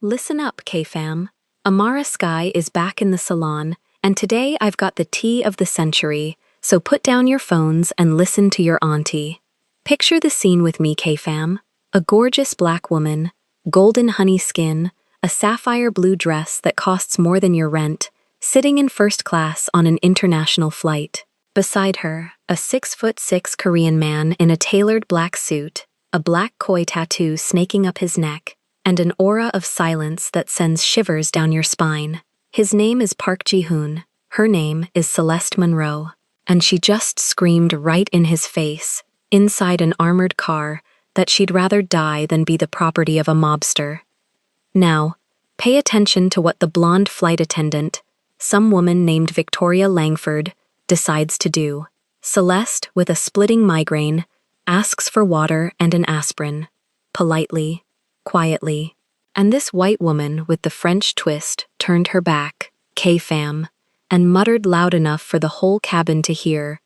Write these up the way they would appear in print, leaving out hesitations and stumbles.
Listen up, K-fam. Amara Sky is back in the salon, and today I've got the tea of the century, so put down your phones and listen to your auntie. Picture the scene with me, K-fam. A gorgeous black woman, golden honey skin, a sapphire blue dress that costs more than your rent, sitting in first class on an international flight. Beside her, a 6'6" Korean man in a tailored black suit, a black koi tattoo snaking up his neck, and an aura of silence that sends shivers down your spine. His name is Park Ji-hoon, her name is Celeste Monroe, and she just screamed right in his face, inside an armored car, that she'd rather die than be the property of a mobster. Now, pay attention to what the blonde flight attendant, some woman named Victoria Langford, decides to do. Celeste, with a splitting migraine, asks for water and an aspirin, politely, quietly, and this white woman with the French twist turned her back, K-fam, and muttered loud enough for the whole cabin to hear,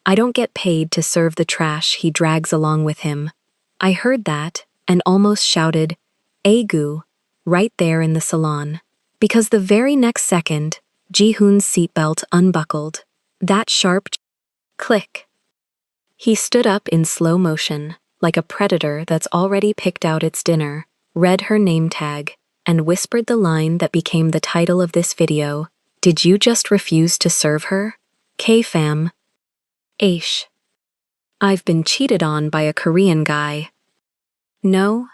"I don't get paid to serve the trash he drags along with him." I heard that and almost shouted, "Agu," right there in the salon, because the very next second, Ji-hoon's seatbelt unbuckled. That sharp click. He stood up in slow motion, like a predator that's already picked out its dinner, read her name tag, and whispered the line that became the title of this video. "Did you just refuse to serve her? K-fam. Aish. I've been cheated on by a Korean guy." No?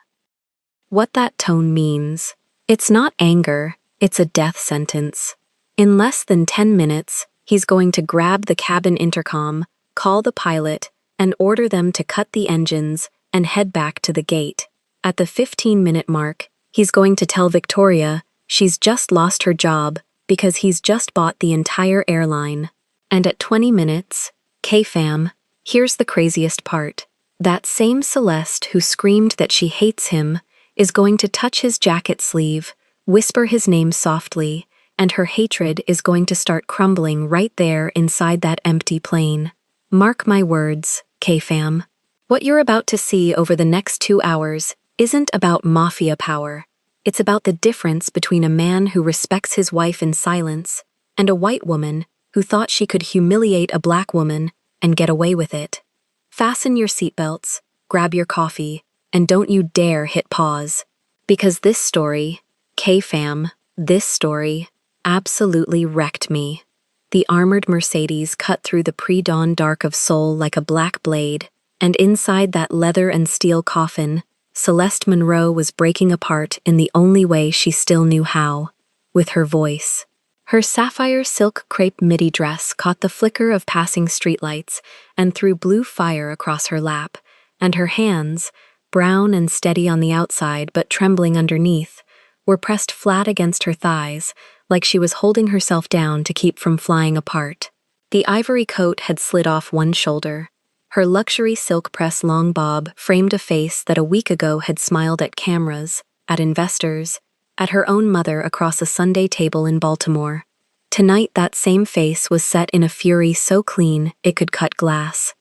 What that tone means. It's not anger, it's a death sentence. In less than 10 minutes, he's going to grab the cabin intercom, call the pilot, and order them to cut the engines and head back to the gate. At the 15-minute mark, he's going to tell Victoria she's just lost her job because he's just bought the entire airline. And at 20 minutes, K-fam, here's the craziest part. That same Celeste who screamed that she hates him is going to touch his jacket sleeve, whisper his name softly, and her hatred is going to start crumbling right there inside that empty plane. Mark my words, K-fam. What you're about to see over the next 2 hours isn't about mafia power. It's about the difference between a man who respects his wife in silence and a white woman who thought she could humiliate a black woman and get away with it. Fasten your seatbelts, grab your coffee, and don't you dare hit pause. Because this story, K-fam, this story, absolutely wrecked me. The armored Mercedes cut through the pre-dawn dark of Seoul like a black blade, and inside that leather and steel coffin, Celeste Monroe was breaking apart in the only way she still knew how, with her voice. Her sapphire silk crepe midi dress caught the flicker of passing streetlights and threw blue fire across her lap, and her hands, brown and steady on the outside but trembling underneath, were pressed flat against her thighs, like she was holding herself down to keep from flying apart. The ivory coat had slid off one shoulder. Her luxury silk press long bob framed a face that a week ago had smiled at cameras, at investors, at her own mother across a Sunday table in Baltimore. Tonight that same face was set in a fury so clean it could cut glass.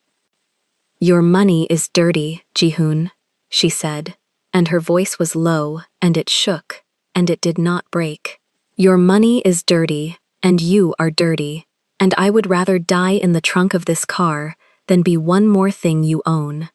"Your money is dirty, Ji-hoon," she said, and her voice was low, and it shook, and it did not break. "Your money is dirty, and you are dirty, and I would rather die in the trunk of this car than be one more thing you own."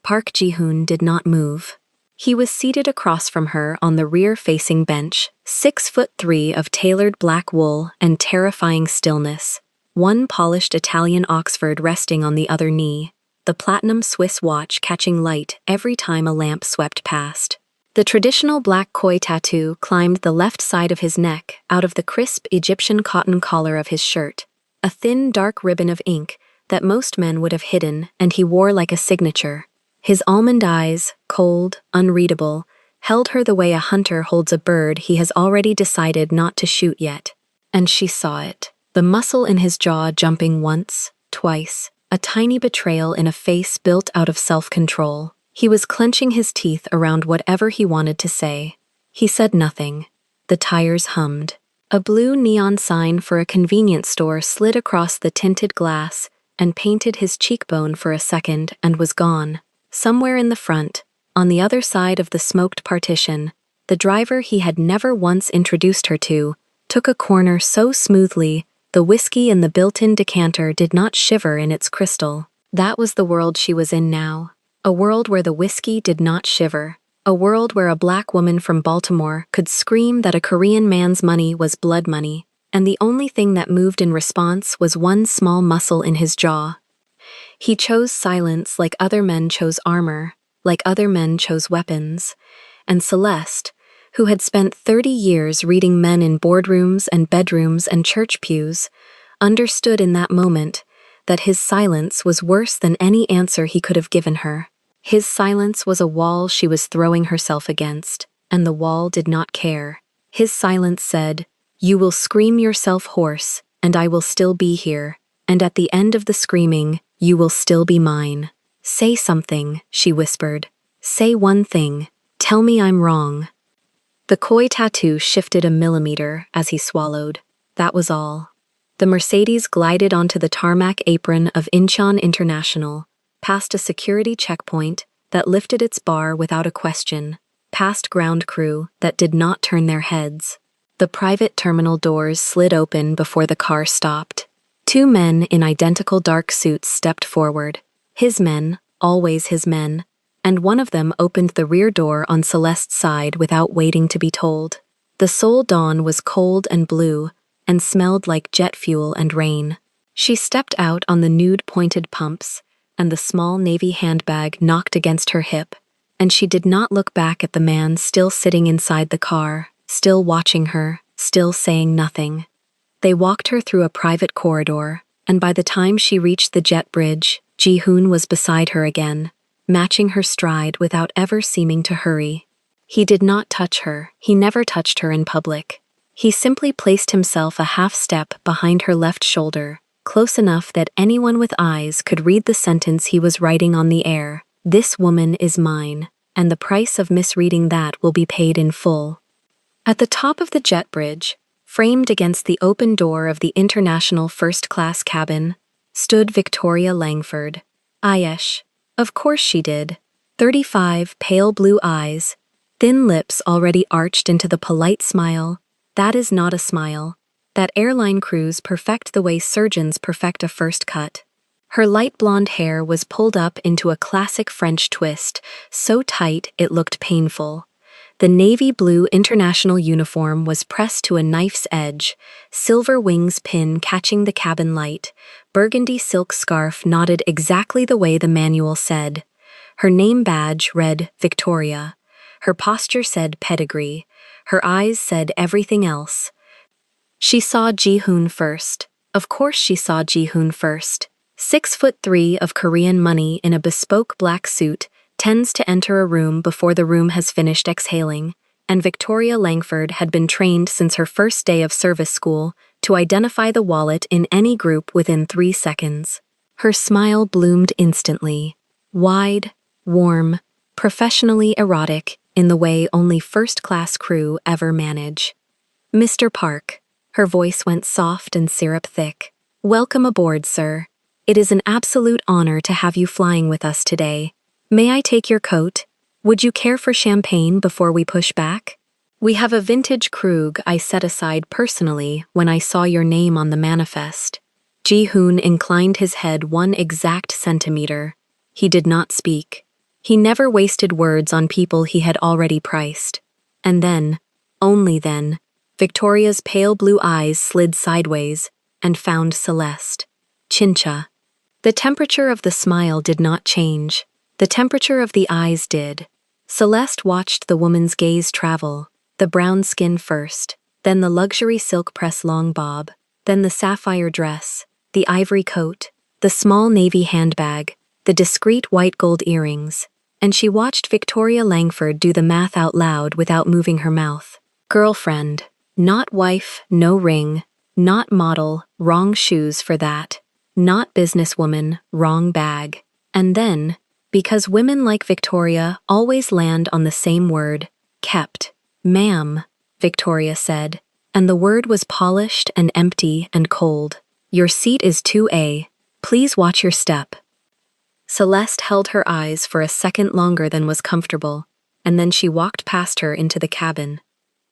Park Ji-hoon did not move. He was seated across from her on the rear-facing bench, 6'3" of tailored black wool and terrifying stillness, one polished Italian Oxford resting on the other knee, the platinum Swiss watch catching light every time a lamp swept past. The traditional black koi tattoo climbed the left side of his neck out of the crisp Egyptian cotton collar of his shirt, a thin dark ribbon of ink that most men would have hidden and he wore like a signature. His almond eyes, cold, unreadable, held her the way a hunter holds a bird he has already decided not to shoot yet. And she saw it, the muscle in his jaw jumping once, twice, a tiny betrayal in a face built out of self-control. He was clenching his teeth around whatever he wanted to say. He said nothing. The tires hummed. A blue neon sign for a convenience store slid across the tinted glass and painted his cheekbone for a second and was gone. Somewhere in the front, on the other side of the smoked partition, The driver he had never once introduced her to took a corner so smoothly the whiskey in the built-in decanter did not shiver in its crystal. That was the world she was in now. A world where the whiskey did not shiver. A world where a black woman from Baltimore could scream that a Korean man's money was blood money, and the only thing that moved in response was one small muscle in his jaw. He chose silence like other men chose armor, like other men chose weapons. And Celeste, who had spent 30 years reading men in boardrooms and bedrooms and church pews, understood in that moment that his silence was worse than any answer he could have given her. His silence was a wall she was throwing herself against, and the wall did not care. His silence said, "You will scream yourself hoarse, and I will still be here, and at the end of the screaming, you will still be mine. Say something," she whispered. "Say one thing. Tell me I'm wrong." The koi tattoo shifted a millimeter as he swallowed. That was all. The Mercedes glided onto the tarmac apron of Incheon International, past a security checkpoint that lifted its bar without a question, past ground crew that did not turn their heads. The private terminal doors slid open before the car stopped. Two men in identical dark suits stepped forward. His men, always his men, and one of them opened the rear door on Celeste's side without waiting to be told. The Seoul dawn was cold and blue, and smelled like jet fuel and rain. She stepped out on the nude pointed pumps, and the small navy handbag knocked against her hip, and she did not look back at the man still sitting inside the car, still watching her, still saying nothing. They walked her through a private corridor, and by the time she reached the jet bridge, Ji-hoon was beside her again, matching her stride without ever seeming to hurry. He did not touch her. He never touched her in public. He simply placed himself a half step behind her left shoulder, close enough that anyone with eyes could read the sentence he was writing on the air. "This woman is mine, and the price of misreading that will be paid in full." At the top of the jet bridge, framed against the open door of the international first-class cabin, stood Victoria Langford. Ayesh. Of course she did. 35 pale blue eyes, thin lips already arched into the polite smile. That is not a smile. That airline crews perfect the way surgeons perfect a first cut. Her light blonde hair was pulled up into a classic French twist, so tight it looked painful. The navy blue international uniform was pressed to a knife's edge, silver wings pin catching the cabin light, burgundy silk scarf knotted exactly the way the manual said. Her name badge read Victoria. Her posture said pedigree. Her eyes said everything else. She saw Ji-hoon first. Of course she saw Ji-hoon first. 6'3" of Korean money in a bespoke black suit tends to enter a room before the room has finished exhaling, and Victoria Langford had been trained since her first day of service school to identify the wallet in any group within 3 seconds. Her smile bloomed instantly. Wide, warm, professionally erotic in the way only first-class crew ever manage. "Mr. Park." Her voice went soft and syrup-thick. "Welcome aboard, sir. It is an absolute honor to have you flying with us today. May I take your coat? Would you care for champagne before we push back? We have a vintage Krug I set aside personally when I saw your name on the manifest." Ji-hoon inclined his head 1 exact centimeter. He did not speak. He never wasted words on people he had already priced. And then, only then, Victoria's pale blue eyes slid sideways and found Celeste. Chincha. The temperature of the smile did not change. The temperature of the eyes did. Celeste watched the woman's gaze travel, the brown skin first, then the luxury silk press long bob, then the sapphire dress, the ivory coat, the small navy handbag, the discreet white gold earrings, and she watched Victoria Langford do the math out loud without moving her mouth. Girlfriend. Not wife, no ring. Not model, wrong shoes for that. Not businesswoman, wrong bag. And then, because women like Victoria always land on the same word, kept. "Ma'am," Victoria said, and the word was polished and empty and cold. "Your seat is 2A. Please watch your step." Celeste held her eyes for a second longer than was comfortable. and then she walked past her into the cabin.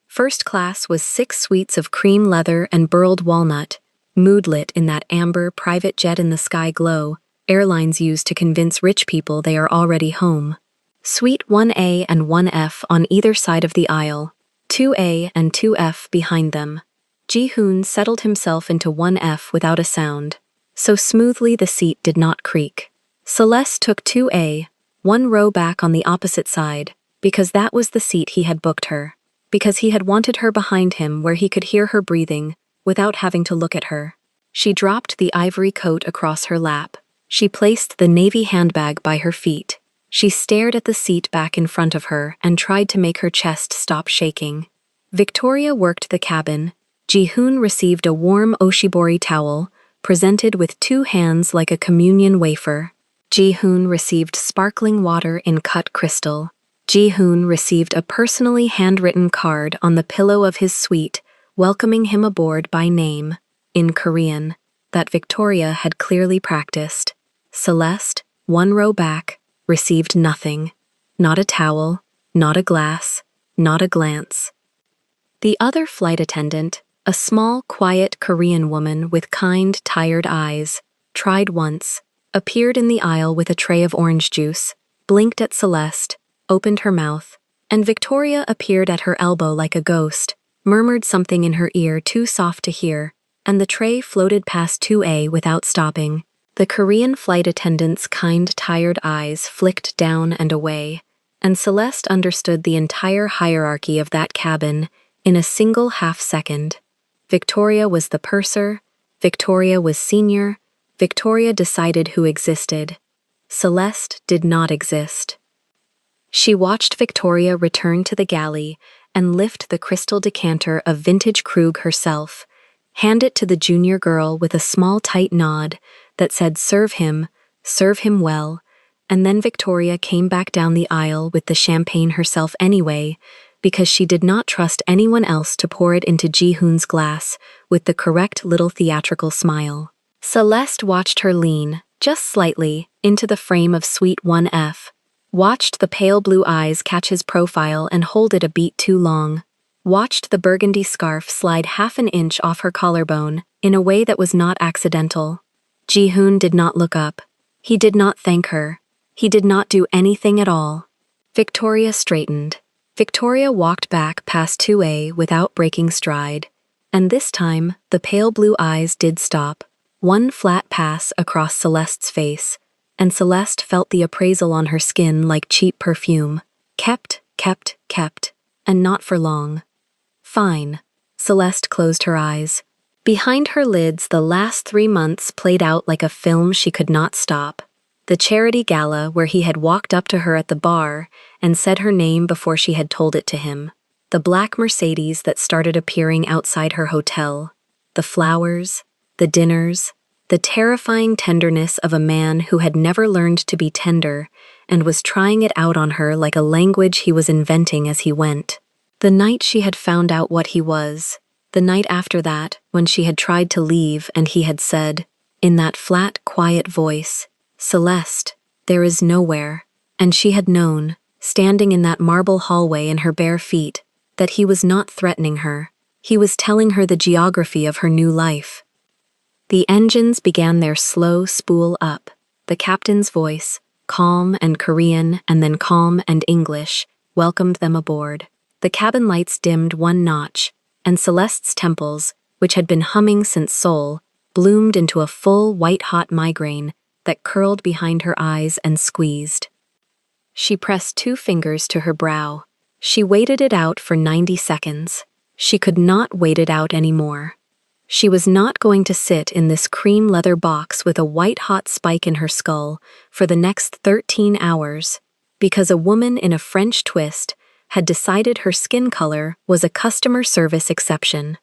First class was 6 suites of cream leather and burled walnut, moodlit in that amber private jet in the sky glow airlines use to convince rich people they are already home. Suite 1A and 1F on either side of the aisle, 2A and 2F behind them. Ji-hoon settled himself into 1F without a sound, so smoothly the seat did not creak. Celeste took 2A, 1 row back on the opposite side, because that was the seat he had booked her, because he had wanted her behind him where he could hear her breathing without having to look at her. She dropped the ivory coat across her lap. She placed the navy handbag by her feet. She stared at the seat back in front of her and tried to make her chest stop shaking. Victoria worked the cabin. Ji-hoon received a warm oshibori towel, presented with 2 hands like a communion wafer. Ji-hoon received sparkling water in cut crystal. Ji-hoon received a personally handwritten card on the pillow of his suite, welcoming him aboard by name, in Korean, that Victoria had clearly practiced. Celeste, 1 row back, received nothing. Not a towel, not a glass, not a glance. The other flight attendant, a small, quiet Korean woman with kind, tired eyes, tried once, appeared in the aisle with a tray of orange juice, blinked at Celeste, opened her mouth, and Victoria appeared at her elbow like a ghost, murmured something in her ear too soft to hear, and the tray floated past 2A without stopping. The Korean flight attendant's kind, tired eyes flicked down and away, and Celeste understood the entire hierarchy of that cabin in a single half-second. Victoria was the purser, Victoria was senior, Victoria decided who existed. Celeste did not exist. She watched Victoria return to the galley and lift the crystal decanter of vintage Krug herself, hand it to the junior girl with a small tight nod that said serve him well, and then Victoria came back down the aisle with the champagne herself anyway, because she did not trust anyone else to pour it into Ji-hoon's glass with the correct little theatrical smile. Celeste watched her lean, just slightly, into the frame of Suite 1F, watched the pale blue eyes catch his profile and hold it a beat too long, watched the burgundy scarf slide half an inch off her collarbone in a way that was not accidental. Ji-hoon did not look up. He did not thank her. He did not do anything at all. Victoria straightened. Victoria walked back past 2A without breaking stride, and this time the pale blue eyes did stop, 1 flat pass across Celeste's face, and Celeste felt the appraisal on her skin like cheap perfume. Kept, and not for long. Fine. Celeste closed her eyes. Behind her lids, the last 3 months played out like a film she could not stop. The charity gala where he had walked up to her at the bar and said her name before she had told it to him. The black Mercedes that started appearing outside her hotel. The flowers, the dinners, the terrifying tenderness of a man who had never learned to be tender and was trying it out on her like a language he was inventing as he went. The night she had found out what he was, the night after that, when she had tried to leave and he had said, in that flat, quiet voice, Celeste, there is nowhere, and she had known, standing in that marble hallway in her bare feet, that he was not threatening her. He was telling her the geography of her new life. The engines began their slow spool up. The captain's voice, calm and Korean and then calm and English, welcomed them aboard. The cabin lights dimmed 1 notch, and Celeste's temples, which had been humming since Seoul, bloomed into a full white-hot migraine that curled behind her eyes and squeezed. She pressed 2 fingers to her brow. She waited it out for 90 seconds. She could not wait it out anymore. She was not going to sit in this cream leather box with a white-hot spike in her skull for the next 13 hours, because a woman in a French twist had decided her skin color was a customer service exception.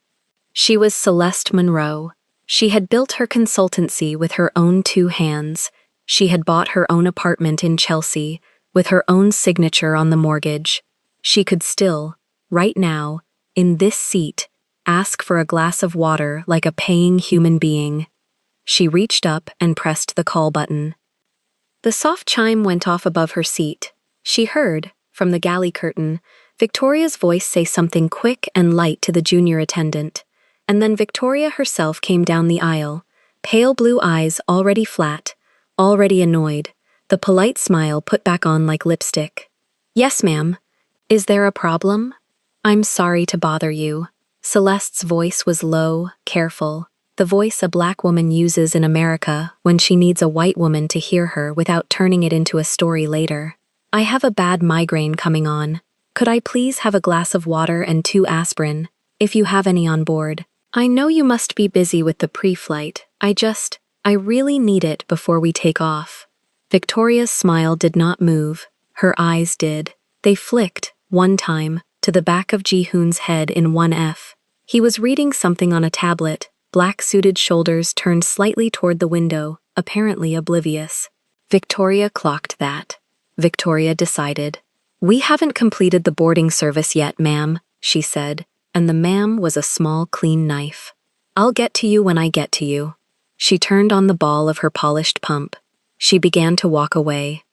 She was Celeste Monroe. She had built her consultancy with her own 2 hands. She had bought her own apartment in Chelsea with her own signature on the mortgage. She could still, right now, in this seat, ask for a glass of water like a paying human being. She reached up and pressed the call button. The soft chime went off above her seat. She heard, from the galley curtain, Victoria's voice say something quick and light to the junior attendant, and then Victoria herself came down the aisle, pale blue eyes already flat, already annoyed, the polite smile put back on like lipstick. "Yes, ma'am. Is there a problem?" "I'm sorry to bother you." Celeste's voice was low, careful, the voice a black woman uses in America when she needs a white woman to hear her without turning it into a story later. "I have a bad migraine coming on. Could I please have a glass of water and 2 aspirin, if you have any on board? I know you must be busy with the pre-flight. I really need it before we take off." Victoria's smile did not move. Her eyes did. They flicked, one time, to the back of Ji-hoon's head in 1F. He was reading something on a tablet, black-suited shoulders turned slightly toward the window, apparently oblivious. Victoria clocked that. Victoria decided. "We haven't completed the boarding service yet, ma'am," she said, and the ma'am was a small, clean knife. "I'll get to you when I get to you." She turned on the ball of her polished pump. She began to walk away.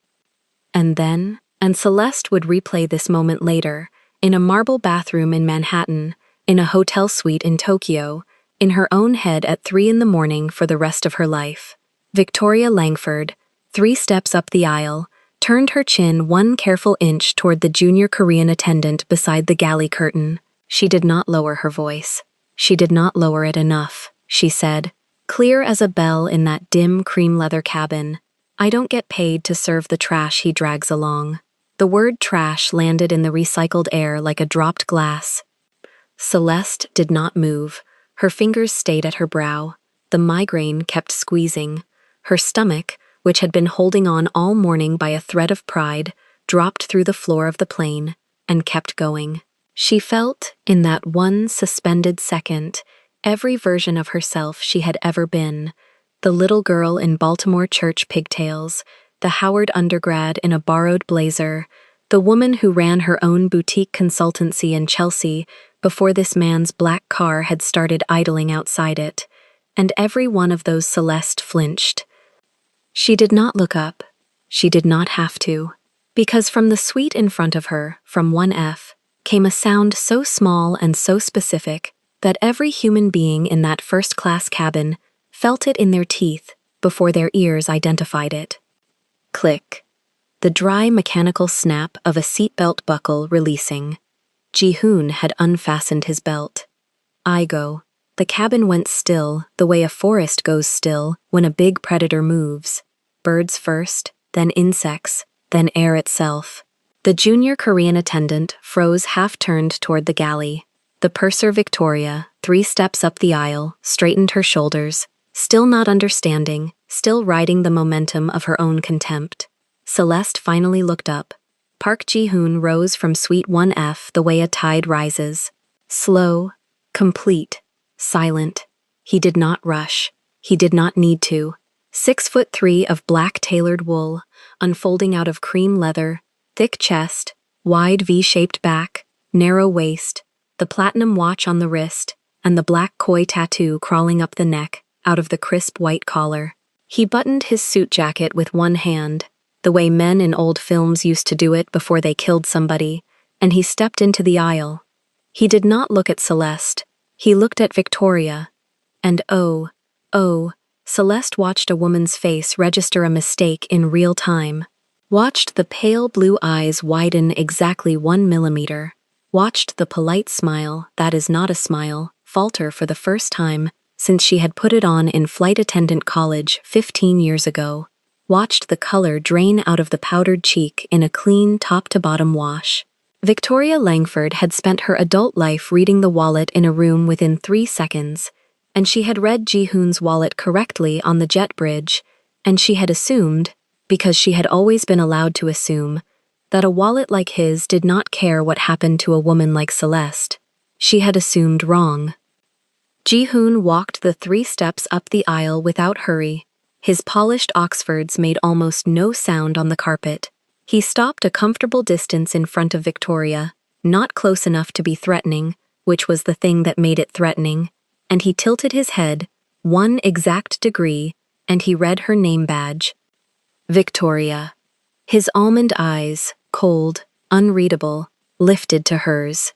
And Celeste would replay this moment later, in a marble bathroom in Manhattan, in a hotel suite in Tokyo, in her own head at 3 in the morning for the rest of her life. Victoria Langford, 3 steps up the aisle, turned her chin 1 careful inch toward the junior Korean attendant beside the galley curtain. She did not lower her voice. She did not lower it enough, she said, clear as a bell in that dim cream leather cabin. "I don't get paid to serve the trash he drags along." The word trash landed in the recycled air like a dropped glass. Celeste did not move. Her fingers stayed at her brow. The migraine kept squeezing. Her stomach, which had been holding on all morning by a thread of pride, dropped through the floor of the plane and kept going. She felt, in that one suspended second, every version of herself she had ever been. The little girl in Baltimore church pigtails, the Howard undergrad in a borrowed blazer, the woman who ran her own boutique consultancy in Chelsea before this man's black car had started idling outside it, and every one of those Celeste flinched. She did not look up. She did not have to, because from the suite in front of her, from 1F, came a sound so small and so specific that every human being in that first-class cabin felt it in their teeth before their ears identified it. Click. The dry mechanical snap of a seatbelt buckle releasing. Ji-hoon had unfastened his belt. Igo. The cabin went still, the way a forest goes still when a big predator moves. Birds first, then insects, then air itself. The junior Korean attendant froze half-turned toward the galley. The purser Victoria, 3 steps up the aisle, straightened her shoulders, still not understanding, still riding the momentum of her own contempt. Celeste finally looked up. Park Ji-hoon rose from suite 1F the way a tide rises. Slow, complete, silent. He did not rush. He did not need to. 6'3" of black tailored wool, unfolding out of cream leather, thick chest, wide V-shaped back, narrow waist, the platinum watch on the wrist, and the black koi tattoo crawling up the neck, out of the crisp white collar. He buttoned his suit jacket with one hand, the way men in old films used to do it before they killed somebody, and he stepped into the aisle. He did not look at Celeste. He looked at Victoria. And oh, Celeste watched a woman's face register a mistake in real time. Watched the pale blue eyes widen exactly 1 millimeter. Watched the polite smile, that is not a smile, falter for the first time since she had put it on in flight attendant college 15 years ago. Watched the color drain out of the powdered cheek in a clean top-to-bottom wash. Victoria Langford had spent her adult life reading the wallet in a room within 3 seconds, and she had read Ji-hoon's wallet correctly on the jet bridge, and she had assumed, because she had always been allowed to assume, that a wallet like his did not care what happened to a woman like Celeste. She had assumed wrong. Ji-hoon walked the 3 steps up the aisle without hurry. His polished Oxfords made almost no sound on the carpet. He stopped a comfortable distance in front of Victoria, not close enough to be threatening, which was the thing that made it threatening, and he tilted his head 1 exact degree, and he read her name badge. Victoria. His almond eyes, cold, unreadable, lifted to hers.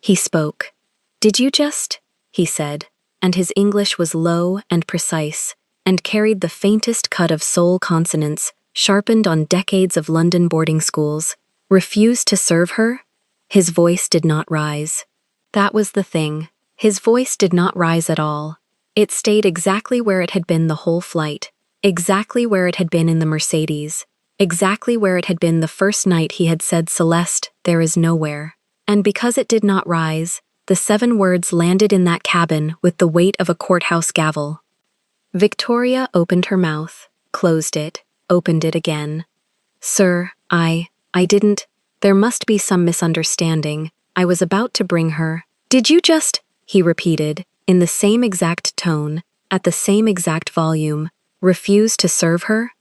He spoke. "Did you just?" he said, and his English was low and precise, and carried the faintest cut of soul consonants, sharpened on decades of London boarding schools. "Refuse to serve her?" His voice did not rise. That was the thing. His voice did not rise at all. It stayed exactly where it had been the whole flight, exactly where it had been in the Mercedes, exactly where it had been the first night he had said, "Celeste, there is nowhere." And because it did not rise, the 7 words landed in that cabin with the weight of a courthouse gavel. Victoria opened her mouth, closed it, opened it again. "Sir, I didn't. There must be some misunderstanding. I was about to bring her." "Did you just?" he repeated, in the same exact tone, at the same exact volume. "Refuse to serve her?"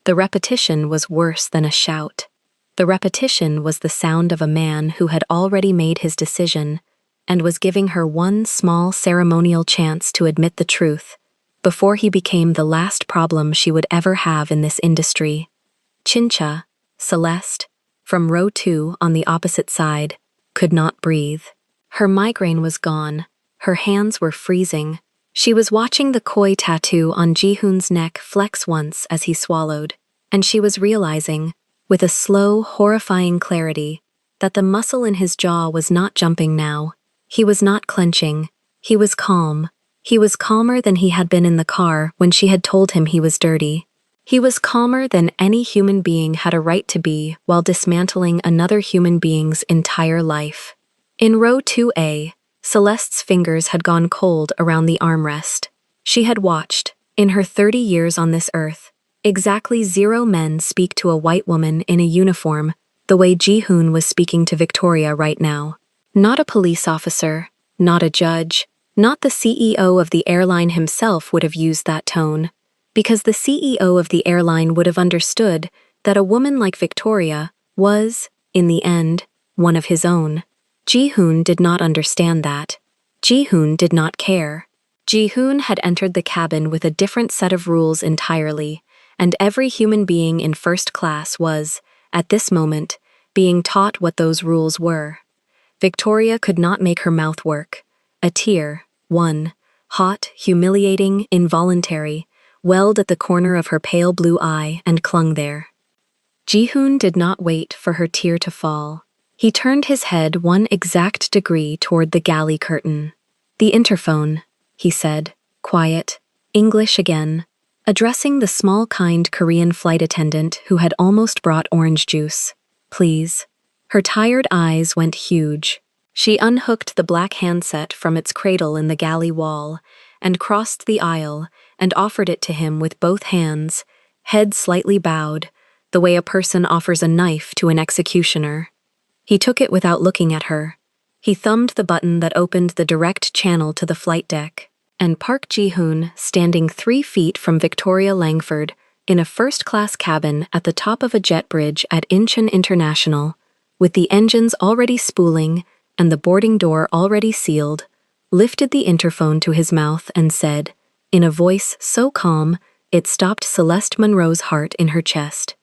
The repetition was worse than a shout. The repetition was the sound of a man who had already made his decision and was giving her one small ceremonial chance to admit the truth before he became the last problem she would ever have in this industry. Chincha, Celeste, from row 2 on the opposite side, could not breathe. Her migraine was gone. Her hands were freezing. She was watching the koi tattoo on Jihoon's neck flex once as he swallowed, and she was realizing, with a slow, horrifying clarity, that the muscle in his jaw was not jumping now. He was not clenching. He was calm. He was calmer than he had been in the car when she had told him he was dirty. He was calmer than any human being had a right to be while dismantling another human being's entire life. In row 2A, Celeste's fingers had gone cold around the armrest. She had watched, in her 30 years on this earth, exactly 0 men speak to a white woman in a uniform the way Jihoon was speaking to Victoria right now. Not a police officer, not a judge, not the CEO of the airline himself would have used that tone, because the CEO of the airline would have understood that a woman like Victoria was, in the end, one of his own. Jihoon did not understand that. Jihoon did not care. Jihoon had entered the cabin with a different set of rules entirely, and every human being in first class was, at this moment, being taught what those rules were. Victoria could not make her mouth work. A tear, one, hot, humiliating, involuntary, welled at the corner of her pale blue eye and clung there. Jihoon did not wait for her tear to fall. He turned his head 1 exact degree toward the galley curtain. "The interphone," he said, quiet, English again, addressing the small, kind Korean flight attendant who had almost brought orange juice. "Please." Her tired eyes went huge. She unhooked the black handset from its cradle in the galley wall and crossed the aisle and offered it to him with both hands, head slightly bowed, the way a person offers a knife to an executioner. He took it without looking at her. He thumbed the button that opened the direct channel to the flight deck, and Park Ji-hoon, standing 3 feet from Victoria Langford, in a first-class cabin at the top of a jet bridge at Incheon International, with the engines already spooling and the boarding door already sealed, lifted the interphone to his mouth and said, in a voice so calm it stopped Celeste Munro's heart in her chest,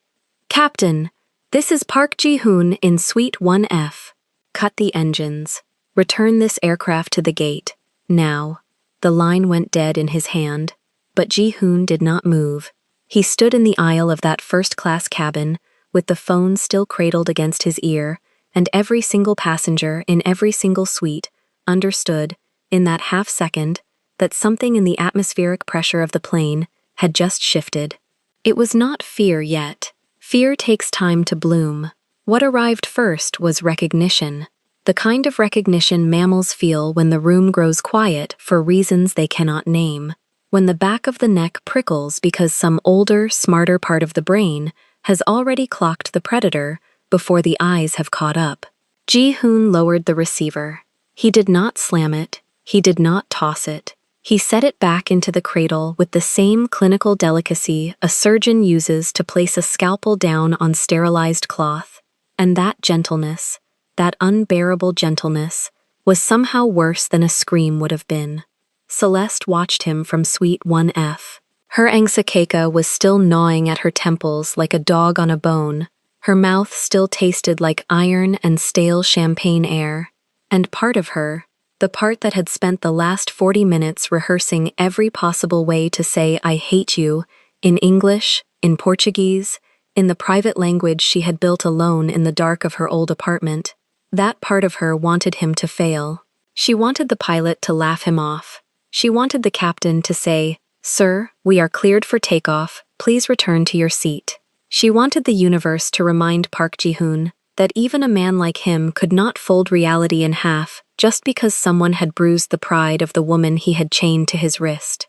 "Captain, this is Park Ji-hoon in Suite 1F. Cut the engines. Return this aircraft to the gate. Now." The line went dead in his hand, but Ji-hoon did not move. He stood in the aisle of that first-class cabin, with the phone still cradled against his ear, and every single passenger in every single suite understood, in that half-second, that something in the atmospheric pressure of the plane had just shifted. It was not fear yet. Fear takes time to bloom. What arrived first was recognition. The kind of recognition mammals feel when the room grows quiet for reasons they cannot name, when the back of the neck prickles because some older, smarter part of the brain has already clocked the predator before the eyes have caught up. Ji-hoon lowered the receiver. He did not slam it. He did not toss it. He set it back into the cradle with the same clinical delicacy a surgeon uses to place a scalpel down on sterilized cloth. And that gentleness, that unbearable gentleness, was somehow worse than a scream would have been. Celeste watched him from Suite 1F. Her ensakeika was still gnawing at her temples like a dog on a bone, Her mouth still tasted like iron and stale champagne air. And part of her, the part that had spent the last 40 minutes rehearsing every possible way to say "I hate you," in English, in Portuguese, in the private language she had built alone in the dark of her old apartment, that part of her wanted him to fail. She wanted the pilot to laugh him off. She wanted the captain to say, "Sir, we are cleared for takeoff, please return to your seat." She wanted the universe to remind Park Ji-hoon that even a man like him could not fold reality in half just because someone had bruised the pride of the woman he had chained to his wrist.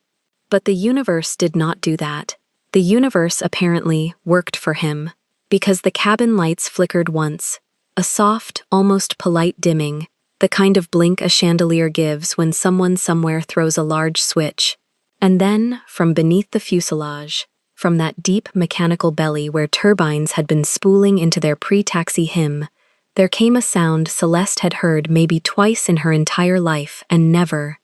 But the universe did not do that. The universe apparently worked for him, because the cabin lights flickered once, a soft, almost polite dimming, the kind of blink a chandelier gives when someone somewhere throws a large switch. And then, from beneath the fuselage, from that deep mechanical belly where turbines had been spooling into their pre-taxi hymn, there came a sound Celeste had heard maybe twice in her entire life and never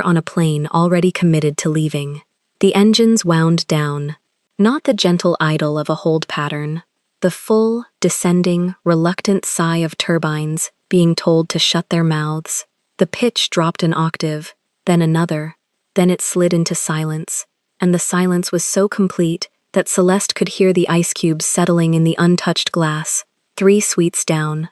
on a plane already committed to leaving. The engines wound down, not the gentle idle of a hold pattern, the full, descending, reluctant sigh of turbines being told to shut their mouths. The pitch dropped an octave, then another, then it slid into silence, and the silence was so complete that Celeste could hear the ice cubes settling in the untouched glass, 3 suites down.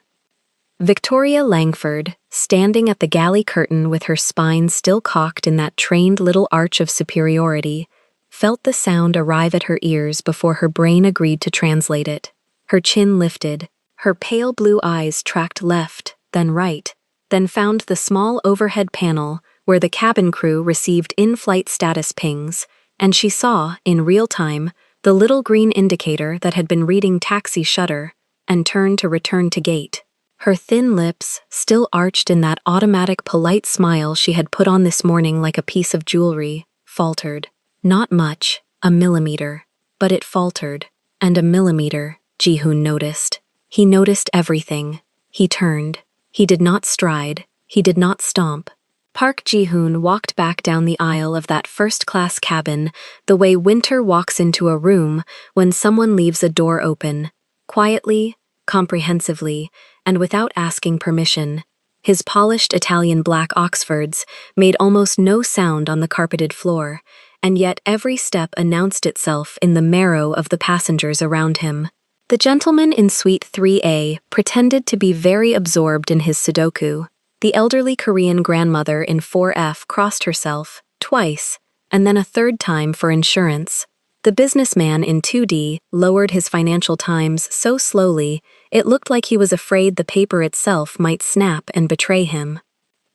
Victoria Langford, standing at the galley curtain with her spine still cocked in that trained little arch of superiority, felt the sound arrive at her ears before her brain agreed to translate it. Her chin lifted, her pale blue eyes tracked left, then right, then found the small overhead panel where the cabin crew received in-flight status pings, and she saw, in real time, the little green indicator that had been reading taxi shutter, and turned to return to gate. Her thin lips, still arched in that automatic polite smile she had put on this morning like a piece of jewelry, faltered. Not much, a millimeter. But it faltered. And a millimeter, Ji-hoon noticed. He noticed everything. He turned. He did not stride. He did not stomp. Park Ji-hoon walked back down the aisle of that first-class cabin the way Winter walks into a room when someone leaves a door open, quietly, comprehensively, and without asking permission. His polished Italian black Oxfords made almost no sound on the carpeted floor, and yet every step announced itself in the marrow of the passengers around him. The gentleman in Suite 3A pretended to be very absorbed in his Sudoku. The elderly Korean grandmother in 4F crossed herself, twice, and then a third time for insurance. The businessman in 2D lowered his Financial Times so slowly it looked like he was afraid the paper itself might snap and betray him.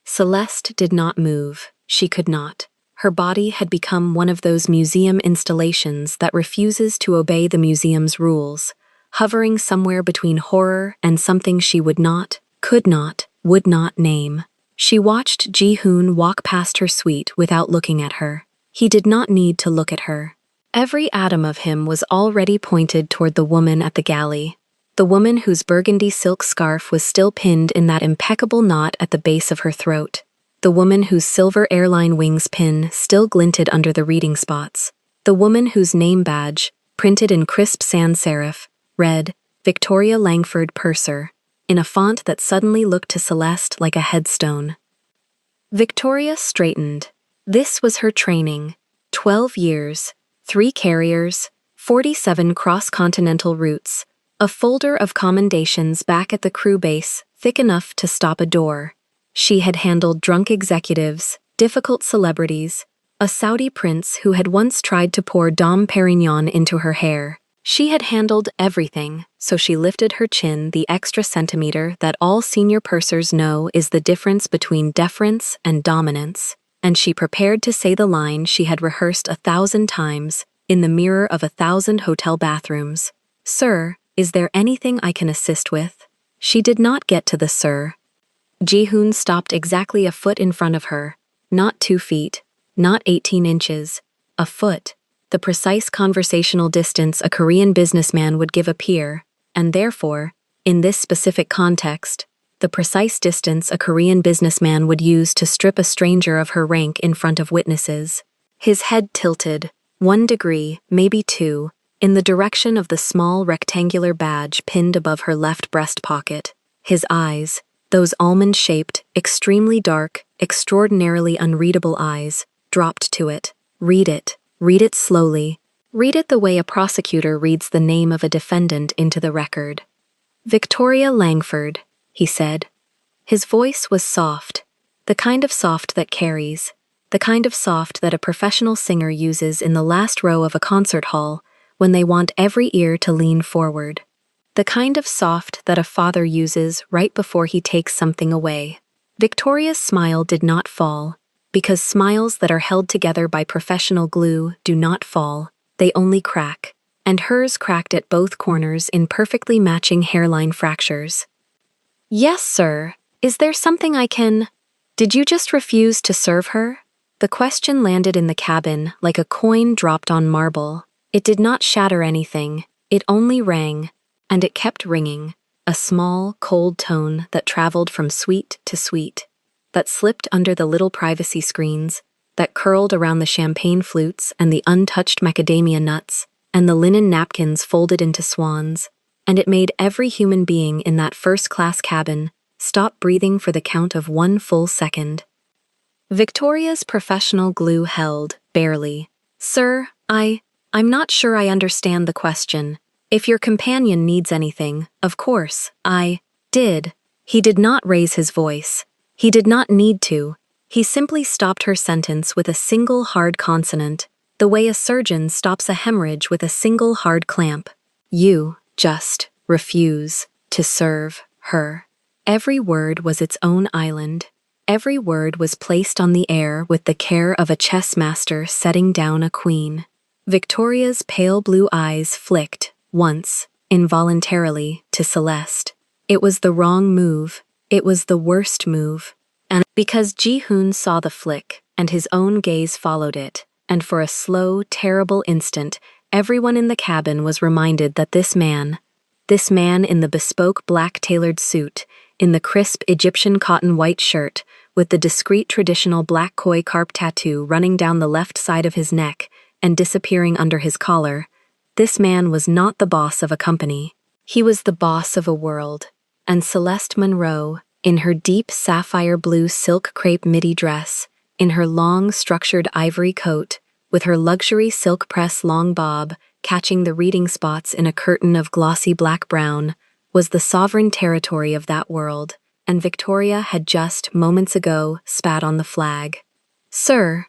Celeste did not move. She could not. Her body had become one of those museum installations that refuses to obey the museum's rules, hovering somewhere between horror and something she would not, could not, would not name. She watched Ji-hoon walk past her suite without looking at her. He did not need to look at her. Every atom of him was already pointed toward the woman at the galley, the woman whose burgundy silk scarf was still pinned in that impeccable knot at the base of her throat, the woman whose silver airline wings pin still glinted under the reading spots, the woman whose name badge, printed in crisp sans serif, read, Victoria Langford Purser, in a font that suddenly looked to Celeste like a headstone. Victoria straightened. This was her training. 12 years, 3 carriers, 47 cross-continental routes, a folder of commendations back at the crew base thick enough to stop a door. She had handled drunk executives, difficult celebrities, a Saudi prince who had once tried to pour Dom Perignon into her hair. She had handled everything, so she lifted her chin the extra centimeter that all senior pursers know is the difference between deference and dominance, and she prepared to say the line she had rehearsed 1,000 times in the mirror of 1,000 hotel bathrooms. "Sir, is there anything I can assist with?" She did not get to the "sir." Ji-hoon stopped exactly a foot in front of her, not 2 feet, not 18 inches, a foot, the precise conversational distance a Korean businessman would give a peer, and therefore, in this specific context, the precise distance a Korean businessman would use to strip a stranger of her rank in front of witnesses. His head tilted, 1 degree, maybe 2, in the direction of the small rectangular badge pinned above her left breast pocket. His eyes, those almond-shaped, extremely dark, extraordinarily unreadable eyes, dropped to it. Read it. Read it slowly. Read it the way a prosecutor reads the name of a defendant into the record. Victoria Langford, he said. His voice was soft, the kind of soft that carries, the kind of soft that a professional singer uses in the last row of a concert hall when they want every ear to lean forward. The kind of soft that a father uses right before he takes something away. Victoria's smile did not fall, because smiles that are held together by professional glue do not fall, they only crack, and hers cracked at both corners in perfectly matching hairline fractures. Yes, sir. Is there something I can— Did you just refuse to serve her? The question landed in the cabin like a coin dropped on marble. It did not shatter anything, it only rang, and it kept ringing, a small, cold tone that traveled from sweet to sweet, that slipped under the little privacy screens, that curled around the champagne flutes and the untouched macadamia nuts, and the linen napkins folded into swans, and it made every human being in that first-class cabin stop breathing for the count of 1 full second. Victoria's professional glue held, barely. Sir, I'm not sure I understand the question. If your companion needs anything, of course, I did. He did not raise his voice. He did not need to. He simply stopped her sentence with a single hard consonant, the way a surgeon stops a hemorrhage with a single hard clamp. You just refuse to serve her. Every word was its own island. Every word was placed on the air with the care of a chess master setting down a queen. Victoria's pale blue eyes flicked, once, involuntarily, to Celeste. It was the wrong move. It was the worst move. And because Ji-hoon saw the flick, and his own gaze followed it, and for a slow, terrible instant, everyone in the cabin was reminded that this man in the bespoke black tailored suit, in the crisp Egyptian cotton white shirt, with the discreet traditional black koi carp tattoo running down the left side of his neck and disappearing under his collar, this man was not the boss of a company. He was the boss of a world. And Celeste Monroe, in her deep sapphire blue silk crepe midi dress, in her long structured ivory coat, with her luxury silk press long bob catching the reading spots in a curtain of glossy black-brown, was the sovereign territory of that world, and Victoria had just, moments ago, spat on the flag. Sir,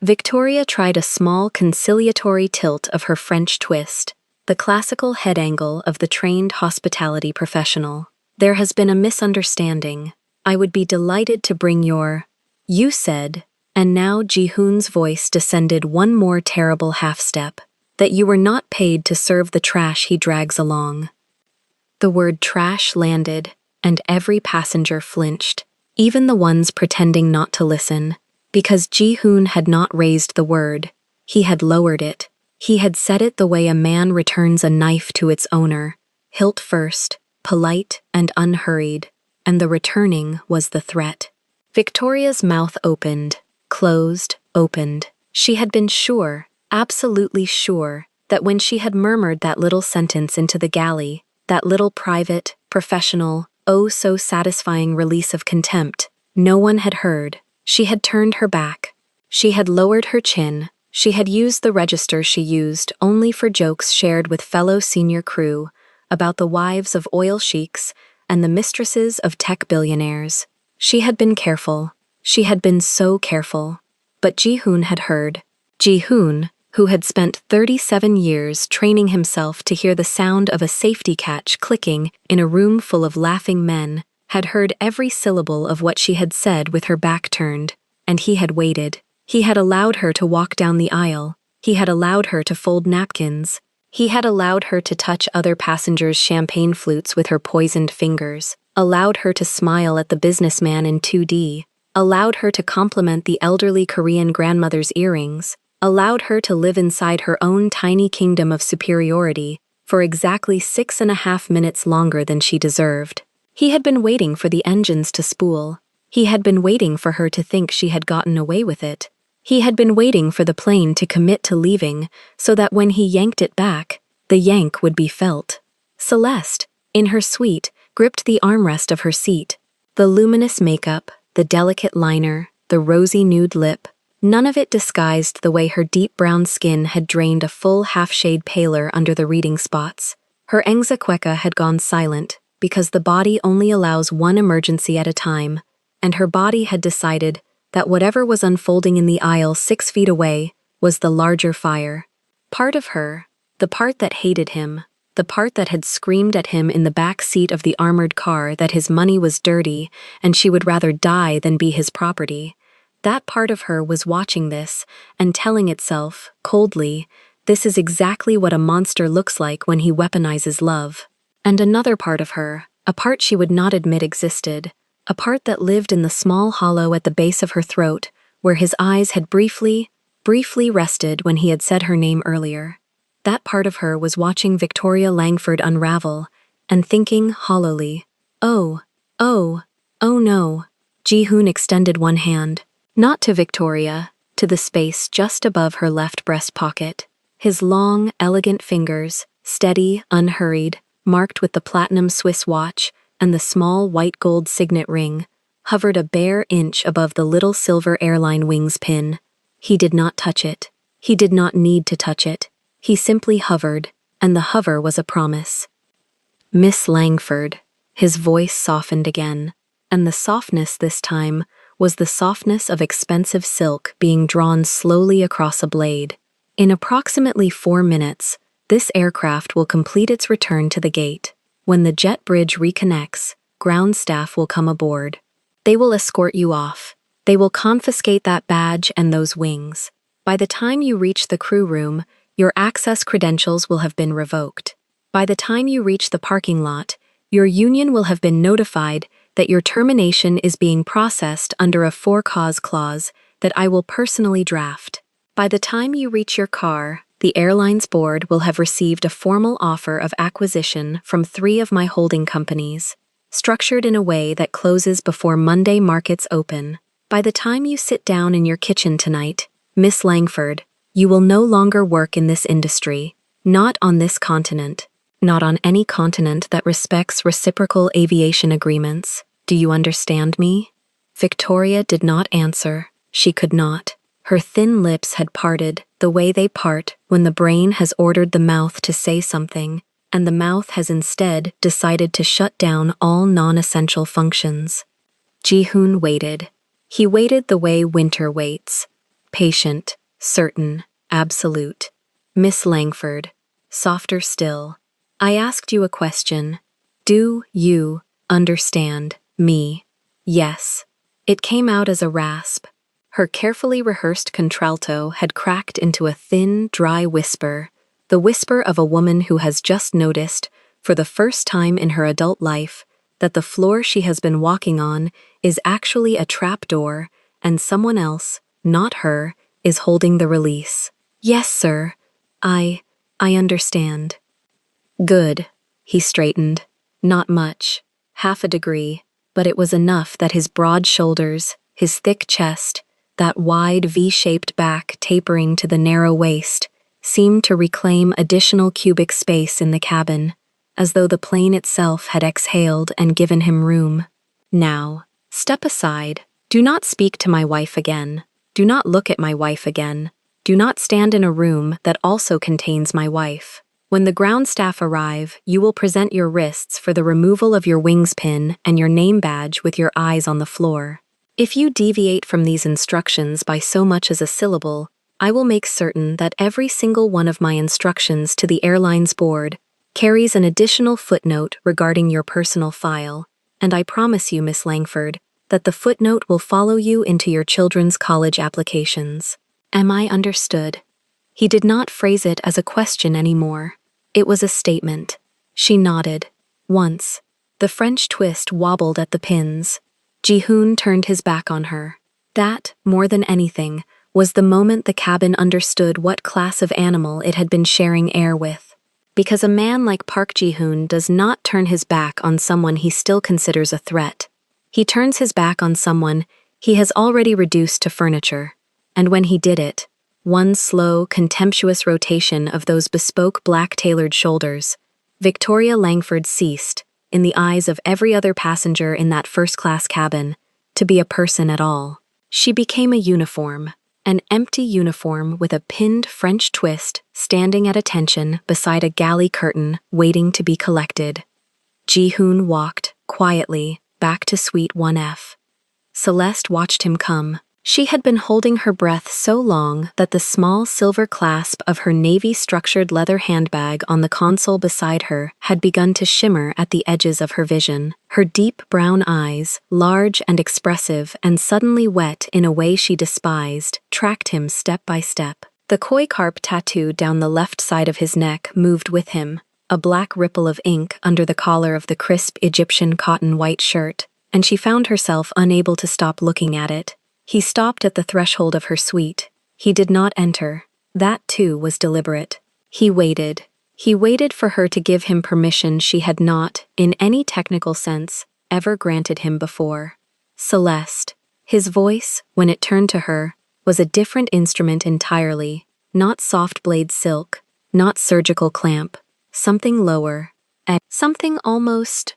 Victoria tried a small conciliatory tilt of her French twist, the classical head angle of the trained hospitality professional. There has been a misunderstanding. I would be delighted to bring your— You said, and now Ji-hoon's voice descended one more terrible half-step, that you were not paid to serve the trash he drags along. The word trash landed, and every passenger flinched, even the ones pretending not to listen, because Ji-hoon had not raised the word. He had lowered it. He had said it the way a man returns a knife to its owner, hilt first, polite and unhurried, and the returning was the threat. Victoria's mouth opened, closed, opened. She had been sure, absolutely sure, that when she had murmured that little sentence into the galley, that little private, professional, oh so satisfying release of contempt, no one had heard. She had turned her back. She had lowered her chin. She had used the register she used only for jokes shared with fellow senior crew about the wives of oil sheiks and the mistresses of tech billionaires. She had been careful. She had been so careful. But Ji-hoon had heard. Ji-hoon, who had spent 37 years training himself to hear the sound of a safety catch clicking in a room full of laughing men, had heard every syllable of what she had said with her back turned, and he had waited. He had allowed her to walk down the aisle. He had allowed her to fold napkins. He had allowed her to touch other passengers' champagne flutes with her poisoned fingers, allowed her to smile at the businessman in 2D, allowed her to compliment the elderly Korean grandmother's earrings, allowed her to live inside her own tiny kingdom of superiority for exactly 6.5 minutes longer than she deserved. He had been waiting for the engines to spool. He had been waiting for her to think she had gotten away with it. He had been waiting for the plane to commit to leaving so that when he yanked it back, the yank would be felt. Celeste, in her suite, gripped the armrest of her seat. The luminous makeup, the delicate liner, the rosy nude lip, none of it disguised the way her deep brown skin had drained a full half-shade paler under the reading spots. Her enxaqueca had gone silent, because the body only allows one emergency at a time, and her body had decided that whatever was unfolding in the aisle 6 feet away was the larger fire. Part of her, the part that hated him, the part that had screamed at him in the back seat of the armored car that his money was dirty and she would rather die than be his property, that part of her was watching this and telling itself, coldly, this is exactly what a monster looks like when he weaponizes love. And another part of her, a part she would not admit existed, a part that lived in the small hollow at the base of her throat, where his eyes had briefly rested when he had said her name earlier. That part of her was watching Victoria Langford unravel, and thinking hollowly, oh no. Ji-hoon extended one hand, not to Victoria, to the space just above her left breast pocket. His long, elegant fingers, steady, unhurried, marked with the platinum Swiss watch and the small white gold signet ring, hovered a bare inch above the little silver airline wings pin. He did not touch it. He did not need to touch it. He simply hovered, and the hover was a promise. Miss Langford. His voice softened again, and the softness this time was the softness of expensive silk being drawn slowly across a blade. In approximately 4 minutes, this aircraft will complete its return to the gate. When the jet bridge reconnects, ground staff will come aboard. They will escort you off. They will confiscate that badge and those wings. By the time you reach the crew room, your access credentials will have been revoked. By the time you reach the parking lot, your union will have been notified that your termination is being processed under a for-cause clause that I will personally draft. By the time you reach your car, the airline's board will have received a formal offer of acquisition from 3 of my holding companies, structured in a way that closes before Monday markets open. By the time you sit down in your kitchen tonight, Miss Langford, you will no longer work in this industry, not on this continent, not on any continent that respects reciprocal aviation agreements. Do you understand me? Victoria did not answer. She could not. Her thin lips had parted the way they part when the brain has ordered the mouth to say something, and the mouth has instead decided to shut down all non-essential functions. Ji-hoon waited. He waited the way winter waits. Patient, certain, absolute. Miss Langford, softer still. I asked you a question. Do you understand me? Yes. It came out as a rasp. Her carefully rehearsed contralto had cracked into a thin, dry whisper, the whisper of a woman who has just noticed, for the first time in her adult life, that the floor she has been walking on is actually a trapdoor, and someone else, not her, is holding the release. Yes, sir. I understand. Good. He straightened. Not much. 1/2 a degree, but it was enough that his broad shoulders, his thick chest, that wide V-shaped back tapering to the narrow waist, seemed to reclaim additional cubic space in the cabin, as though the plane itself had exhaled and given him room. Now, step aside. Do not speak to my wife again. Do not look at my wife again. Do not stand in a room that also contains my wife. When the ground staff arrive, you will present your wrists for the removal of your wings pin and your name badge with your eyes on the floor. If you deviate from these instructions by so much as a syllable, I will make certain that every single one of my instructions to the airline's board carries an additional footnote regarding your personal file, and I promise you, Miss Langford, that the footnote will follow you into your children's college applications. Am I understood? He did not phrase it as a question anymore. It was a statement. She nodded. Once. The French twist wobbled at the pins. Ji-hoon turned his back on her. That, more than anything, was the moment the cabin understood what class of animal it had been sharing air with. Because a man like Park Ji-hoon does not turn his back on someone he still considers a threat. He turns his back on someone he has already reduced to furniture. And when he did it, one slow, contemptuous rotation of those bespoke black-tailored shoulders, Victoria Langford ceased, in the eyes of every other passenger in that first-class cabin, to be a person at all. She became a uniform, an empty uniform with a pinned French twist standing at attention beside a galley curtain waiting to be collected. Ji-hoon walked, quietly, back to Suite 1F. Celeste watched him come. She had been holding her breath so long that the small silver clasp of her navy-structured leather handbag on the console beside her had begun to shimmer at the edges of her vision. Her deep brown eyes, large and expressive and suddenly wet in a way she despised, tracked him step by step. The koi carp tattoo down the left side of his neck moved with him, a black ripple of ink under the collar of the crisp Egyptian cotton white shirt, and she found herself unable to stop looking at it. He stopped at the threshold of her suite. He did not enter. That, too, was deliberate. He waited. He waited for her to give him permission she had not, in any technical sense, ever granted him before. Celeste. His voice, when it turned to her, was a different instrument entirely. Not soft-blade silk, not surgical clamp. Something lower. Something almost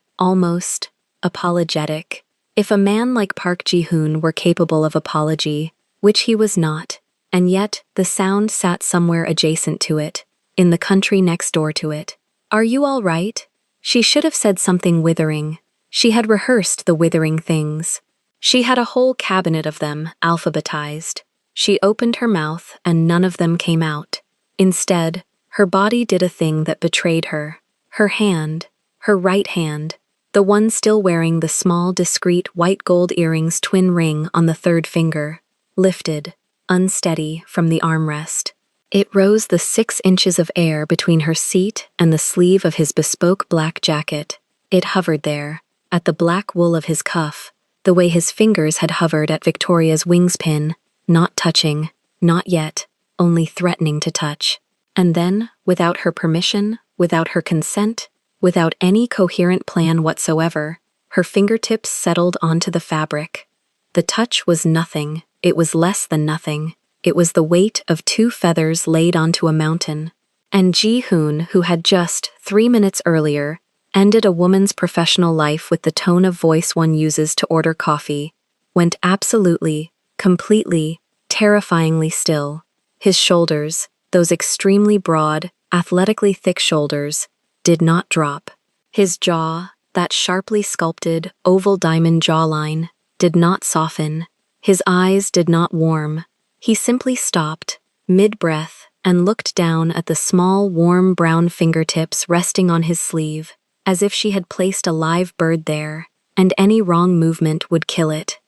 apologetic. If a man like Park Ji-hoon were capable of apology, which he was not, and yet the sound sat somewhere adjacent to it, in the country next door to it. "Are you all right?" She should have said something withering. She had rehearsed the withering things. She had a whole cabinet of them, alphabetized. She opened her mouth and none of them came out. Instead, her body did a thing that betrayed her. Her hand, her right hand, the one still wearing the small, discreet white gold earrings twin ring on the third finger, lifted, unsteady, from the armrest. It rose the 6 inches of air between her seat and the sleeve of his bespoke black jacket. It hovered there, at the black wool of his cuff, the way his fingers had hovered at Victoria's wingspin, not touching, not yet, only threatening to touch. And then, without her permission, without her consent, without any coherent plan whatsoever, her fingertips settled onto the fabric. The touch was nothing. It was less than nothing. It was the weight of 2 feathers laid onto a mountain. And Ji-hoon, who had just, 3 minutes earlier, ended a woman's professional life with the tone of voice one uses to order coffee, went absolutely, completely, terrifyingly still. His shoulders, those extremely broad, athletically thick shoulders, did not drop. His jaw, that sharply sculpted, oval diamond jawline, did not soften. His eyes did not warm. He simply stopped, mid-breath, and looked down at the small, warm brown fingertips resting on his sleeve, as if she had placed a live bird there, and any wrong movement would kill it.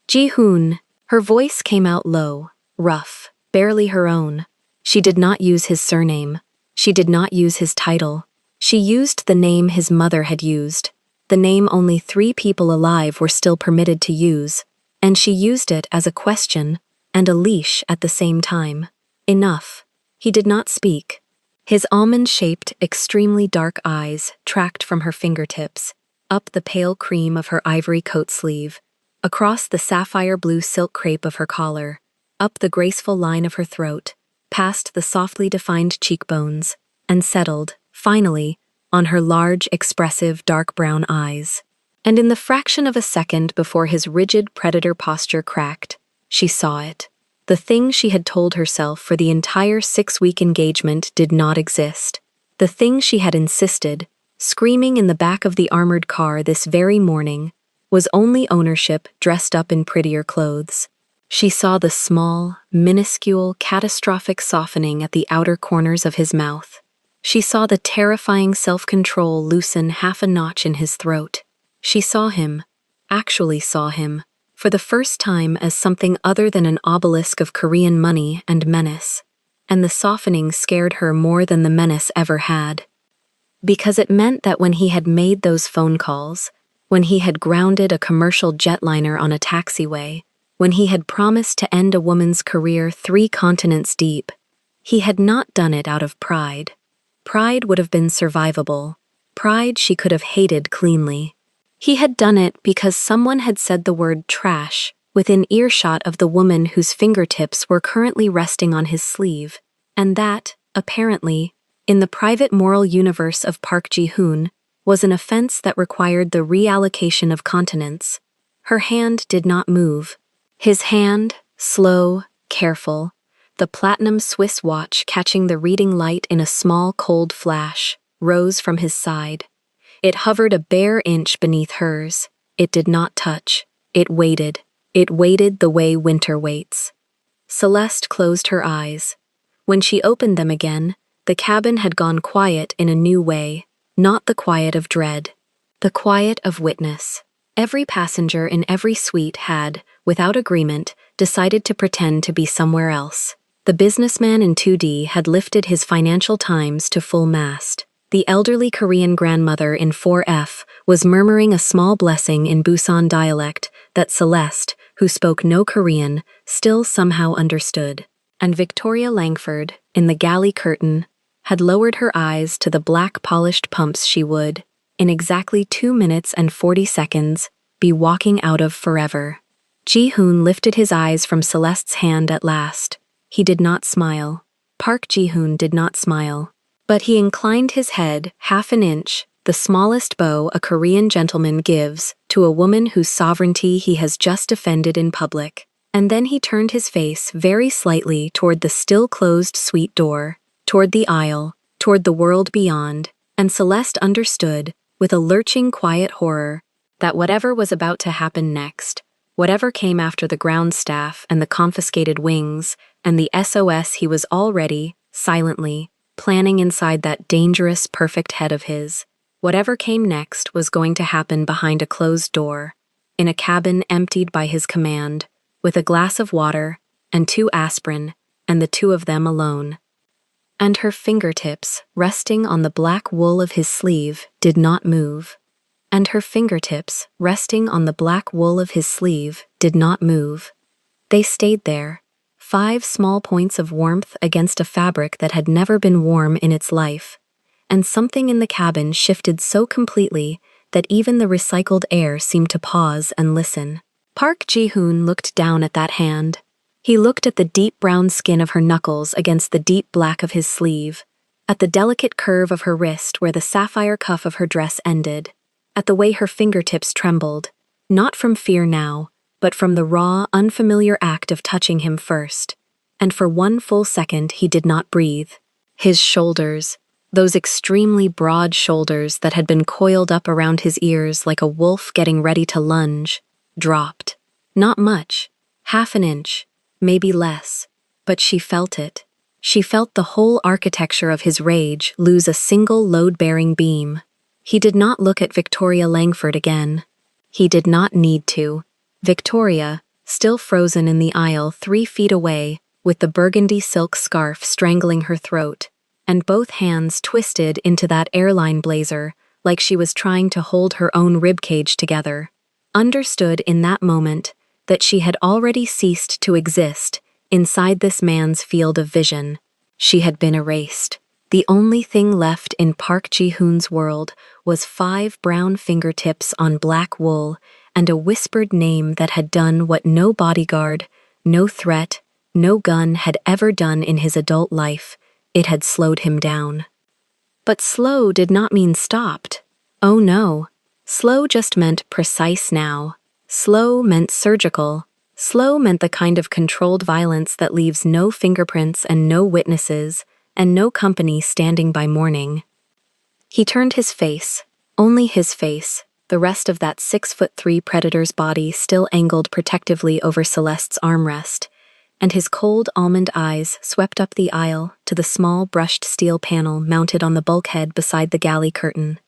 "Ji-hoon." Her voice came out low, rough, barely her own. She did not use his surname. She did not use his title. She used the name his mother had used, the name only 3 people alive were still permitted to use, and she used it as a question and a leash at the same time. Enough. He did not speak. His almond-shaped, extremely dark eyes tracked from her fingertips, up the pale cream of her ivory coat sleeve, across the sapphire blue silk crepe of her collar, up the graceful line of her throat, past the softly defined cheekbones, and settled, finally, on her large, expressive, dark brown eyes. And in the fraction of a second before his rigid predator posture cracked, she saw it. The thing she had told herself for the entire 6-week engagement did not exist. The thing she had insisted, screaming in the back of the armored car this very morning, was only ownership dressed up in prettier clothes. She saw the small, minuscule, catastrophic softening at the outer corners of his mouth. She saw the terrifying self-control loosen half a notch in his throat. She saw him, actually saw him, for the first time as something other than an obelisk of Korean money and menace. And the softening scared her more than the menace ever had. Because it meant that when he had made those phone calls, when he had grounded a commercial jetliner on a taxiway, when he had promised to end a woman's career 3 continents deep, he had not done it out of pride. Pride would have been survivable. Pride she could have hated cleanly. He had done it because someone had said the word trash within earshot of the woman whose fingertips were currently resting on his sleeve, and that, apparently, in the private moral universe of Park Ji-hoon, was an offense that required the reallocation of continence. Her hand did not move. His hand, slow, careful, the platinum Swiss watch catching the reading light in a small cold flash, rose from his side. It hovered a bare inch beneath hers. It did not touch. It waited. It waited the way winter waits. Celeste closed her eyes. When she opened them again, the cabin had gone quiet in a new way, not the quiet of dread, the quiet of witness. Every passenger in every suite had, without agreement, decided to pretend to be somewhere else. The businessman in 2D had lifted his Financial Times to full mast. The elderly Korean grandmother in 4F was murmuring a small blessing in Busan dialect that Celeste, who spoke no Korean, still somehow understood. And Victoria Langford, in the galley curtain, had lowered her eyes to the black polished pumps she would, in exactly 2 minutes and 40 seconds, be walking out of forever. Ji-hoon lifted his eyes from Celeste's hand at last. He did not smile. Park Ji-hoon did not smile. But he inclined his head half an inch, the smallest bow a Korean gentleman gives to a woman whose sovereignty he has just defended in public. And then he turned his face very slightly toward the still-closed suite door, toward the aisle, toward the world beyond, and Celeste understood, with a lurching quiet horror, that whatever was about to happen next, whatever came after the ground staff and the confiscated wings, and the SOS he was already, silently, planning inside that dangerous, perfect head of his, whatever came next was going to happen behind a closed door, in a cabin emptied by his command, with a glass of water, and 2 aspirin, and the 2 of them alone. And her fingertips, resting on the black wool of his sleeve, did not move. And her fingertips, resting on the black wool of his sleeve, did not move. They stayed there, 5 small points of warmth against a fabric that had never been warm in its life. And something in the cabin shifted so completely that even the recycled air seemed to pause and listen. Park Ji-hoon looked down at that hand. He looked at the deep brown skin of her knuckles against the deep black of his sleeve, at the delicate curve of her wrist where the sapphire cuff of her dress ended, at the way her fingertips trembled, not from fear now, but from the raw, unfamiliar act of touching him first. And for 1 full second he did not breathe. His shoulders, those extremely broad shoulders that had been coiled up around his ears like a wolf getting ready to lunge, dropped. Not much, half an inch, maybe less, but she felt it. She felt the whole architecture of his rage lose a single load-bearing beam. He did not look at Victoria Langford again. He did not need to. Victoria, still frozen in the aisle 3 feet away, with the burgundy silk scarf strangling her throat, and both hands twisted into that airline blazer like she was trying to hold her own ribcage together, understood in that moment that she had already ceased to exist inside this man's field of vision. She had been erased. The only thing left in Park Ji-hoon's world was 5 brown fingertips on black wool and a whispered name that had done what no bodyguard, no threat, no gun had ever done in his adult life. It had slowed him down. But slow did not mean stopped. Oh no. Slow just meant precise now. Slow meant surgical. Slow meant the kind of controlled violence that leaves no fingerprints and no witnesses, and no company standing by mourning. He turned his face, only his face, the rest of that 6'3" predator's body still angled protectively over Celeste's armrest, and his cold almond eyes swept up the aisle to the small brushed steel panel mounted on the bulkhead beside the galley curtain.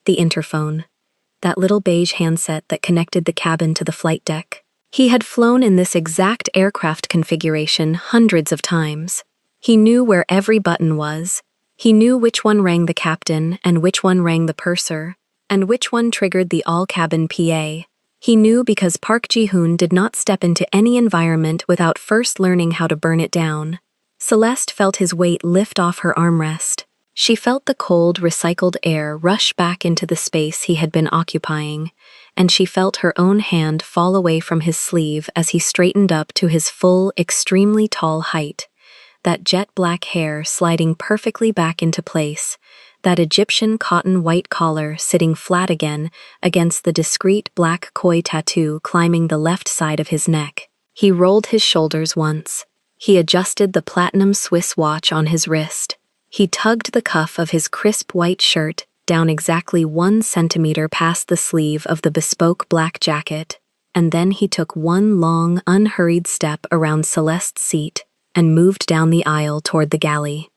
The interphone. That little beige handset that connected the cabin to the flight deck. He had flown in this exact aircraft configuration hundreds of times. He knew where every button was. He knew which one rang the captain and which one rang the purser, and which one triggered the all-cabin PA. He knew because Park Ji-hoon did not step into any environment without first learning how to burn it down. Celeste felt his weight lift off her armrest. She felt the cold, recycled air rush back into the space he had been occupying, and she felt her own hand fall away from his sleeve as he straightened up to his full, extremely tall height. That jet-black hair sliding perfectly back into place, that Egyptian cotton white collar sitting flat again against the discreet black koi tattoo climbing the left side of his neck. He rolled his shoulders once. He adjusted the platinum Swiss watch on his wrist. He tugged the cuff of his crisp white shirt down exactly 1 centimeter past the sleeve of the bespoke black jacket, and then he took one long, unhurried step around Celeste's seat and moved down the aisle toward the galley.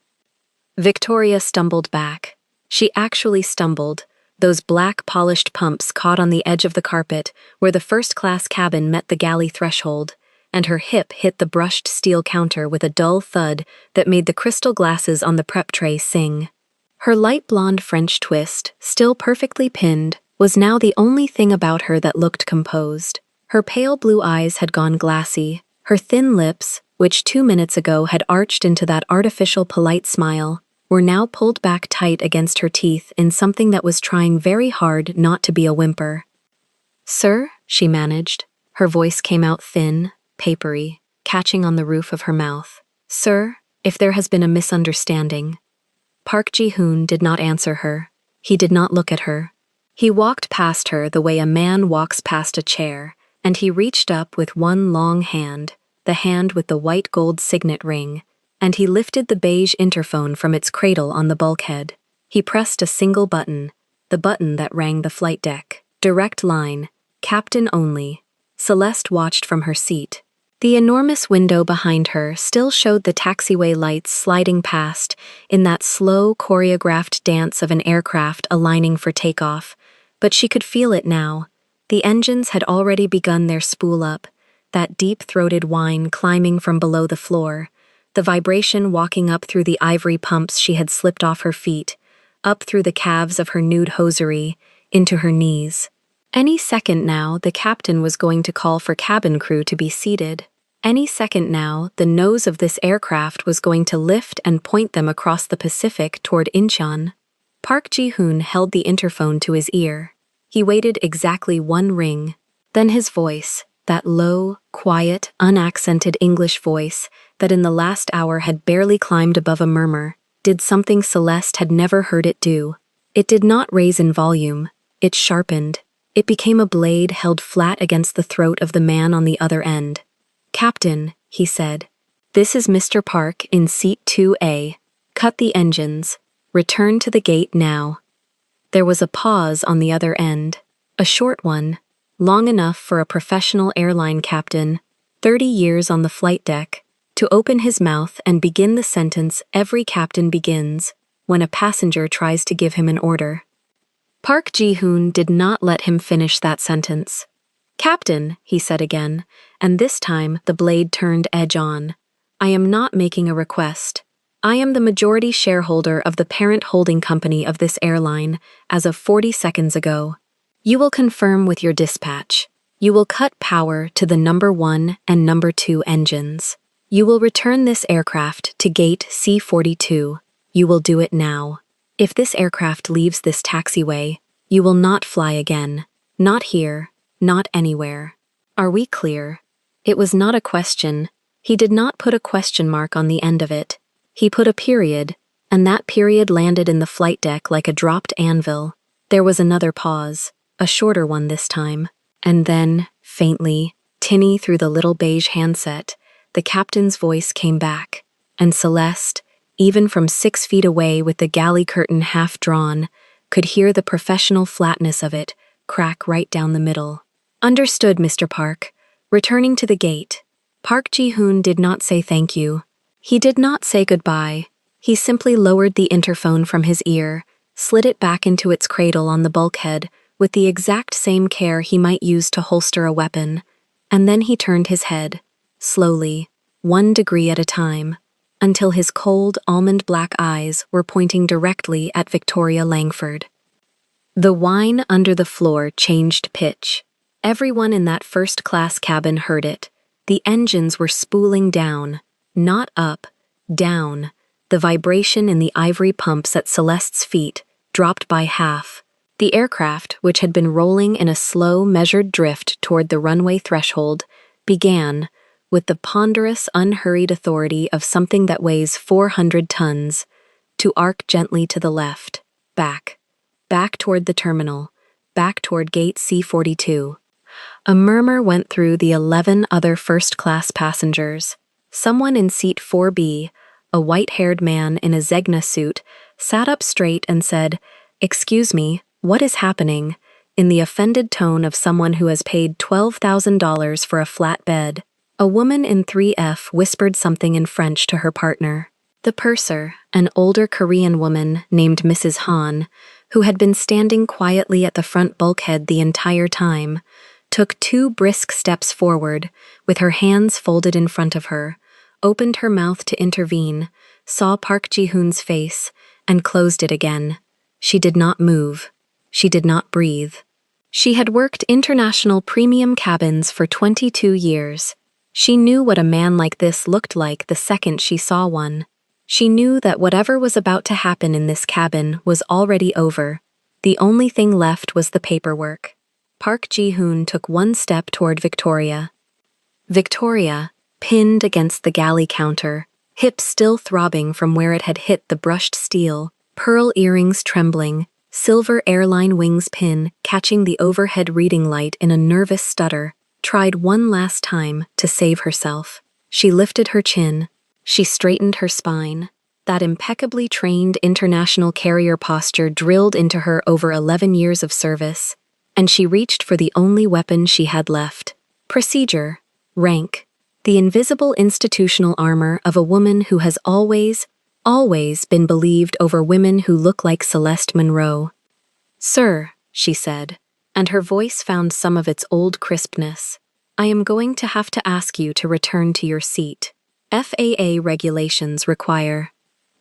Victoria stumbled back. She actually stumbled. Those black polished pumps caught on the edge of the carpet where the first-class cabin met the galley threshold, and her hip hit the brushed steel counter with a dull thud that made the crystal glasses on the prep tray sing. Her light blonde French twist, still perfectly pinned, was now the only thing about her that looked composed. Her pale blue eyes had gone glassy. Her thin lips, which 2 minutes ago had arched into that artificial polite smile, were now pulled back tight against her teeth in something that was trying very hard not to be a whimper. "Sir," she managed. Her voice came out thin, papery, catching on the roof of her mouth. "Sir, if there has been a misunderstanding." Park Ji-hoon did not answer her. He did not look at her. He walked past her the way a man walks past a chair, and he reached up with one long hand, the hand with the white gold signet ring, and he lifted the beige interphone from its cradle on the bulkhead. He pressed a single button, the button that rang the flight deck. Direct line, captain only. Celeste watched from her seat. The enormous window behind her still showed the taxiway lights sliding past in that slow, choreographed dance of an aircraft aligning for takeoff, but she could feel it now. The engines had already begun their spool up, that deep-throated whine climbing from below the floor, the vibration walking up through the ivory pumps she had slipped off her feet, up through the calves of her nude hosiery, into her knees. Any second now, the captain was going to call for cabin crew to be seated. Any second now, the nose of this aircraft was going to lift and point them across the Pacific toward Incheon. Park Ji-hoon held the interphone to his ear. He waited exactly 1 ring. Then his voice, that low, quiet, unaccented English voice that in the last hour had barely climbed above a murmur, did something Celeste had never heard it do. It did not raise in volume. It sharpened. It became a blade held flat against the throat of the man on the other end. "Captain," he said, "this is Mr. Park in seat 2A. Cut the engines. Return to the gate now." There was a pause on the other end, a short one, long enough for a professional airline captain, 30 years on the flight deck, to open his mouth and begin the sentence every captain begins when a passenger tries to give him an order. Park Ji-hoon did not let him finish that sentence. "Captain," he said again, and this time the blade turned edge on. "I am not making a request. I am the majority shareholder of the parent holding company of this airline as of 40 seconds ago. You will confirm with your dispatch. You will cut power to the number 1 and number 2 engines. You will return this aircraft to gate C42. You will do it now. If this aircraft leaves this taxiway, you will not fly again. Not here, not anywhere. Are we clear?" It was not a question. He did not put a question mark on the end of it. He put a period, and that period landed in the flight deck like a dropped anvil. There was another pause, a shorter one this time, and then, faintly, tinny through the little beige handset, the captain's voice came back, and Celeste, even from 6 feet away with the galley curtain half drawn, could hear the professional flatness of it crack right down the middle. "Understood, Mr. Park. Returning to the gate." Park Ji-hoon did not say thank you. He did not say goodbye. He simply lowered the interphone from his ear, slid it back into its cradle on the bulkhead with the exact same care he might use to holster a weapon, and then he turned his head, slowly, 1 degree at a time, until his cold, almond-black eyes were pointing directly at Victoria Langford. The whine under the floor changed pitch. Everyone in that first-class cabin heard it. The engines were spooling down, not up, down. The vibration in the ivory pumps at Celeste's feet dropped by half. The aircraft, which had been rolling in a slow, measured drift toward the runway threshold, began, with the ponderous, unhurried authority of something that weighs 400 tons, to arc gently to the left, back toward the terminal, back toward gate C-42. A murmur went through the 11 other first-class passengers. Someone in seat 4B, a white-haired man in a Zegna suit, sat up straight and said, "Excuse me, what is happening?" in the offended tone of someone who has paid $12,000 for a flat bed. A woman in 3F whispered something in French to her partner. The purser, an older Korean woman named Mrs. Han, who had been standing quietly at the front bulkhead the entire time, took 2 brisk steps forward, with her hands folded in front of her, opened her mouth to intervene, saw Park Ji-hoon's face, and closed it again. She did not move. She did not breathe. She had worked international premium cabins for 22 years. She knew what a man like this looked like the second she saw one. She knew that whatever was about to happen in this cabin was already over. The only thing left was the paperwork. Park Ji-hoon took 1 step toward Victoria. Victoria, pinned against the galley counter, hips still throbbing from where it had hit the brushed steel, pearl earrings trembling, silver airline wings pin catching the overhead reading light in a nervous stutter, tried one last time to save herself. She lifted her chin. She straightened her spine. That impeccably trained international carrier posture drilled into her over 11 years of service, and she reached for the only weapon she had left. Procedure, rank, the invisible institutional armor of a woman who has always been believed over women who look like Celeste Monroe. "Sir," she said, and her voice found some of its old crispness, "I am going to have to ask you to return to your seat. FAA regulations require—"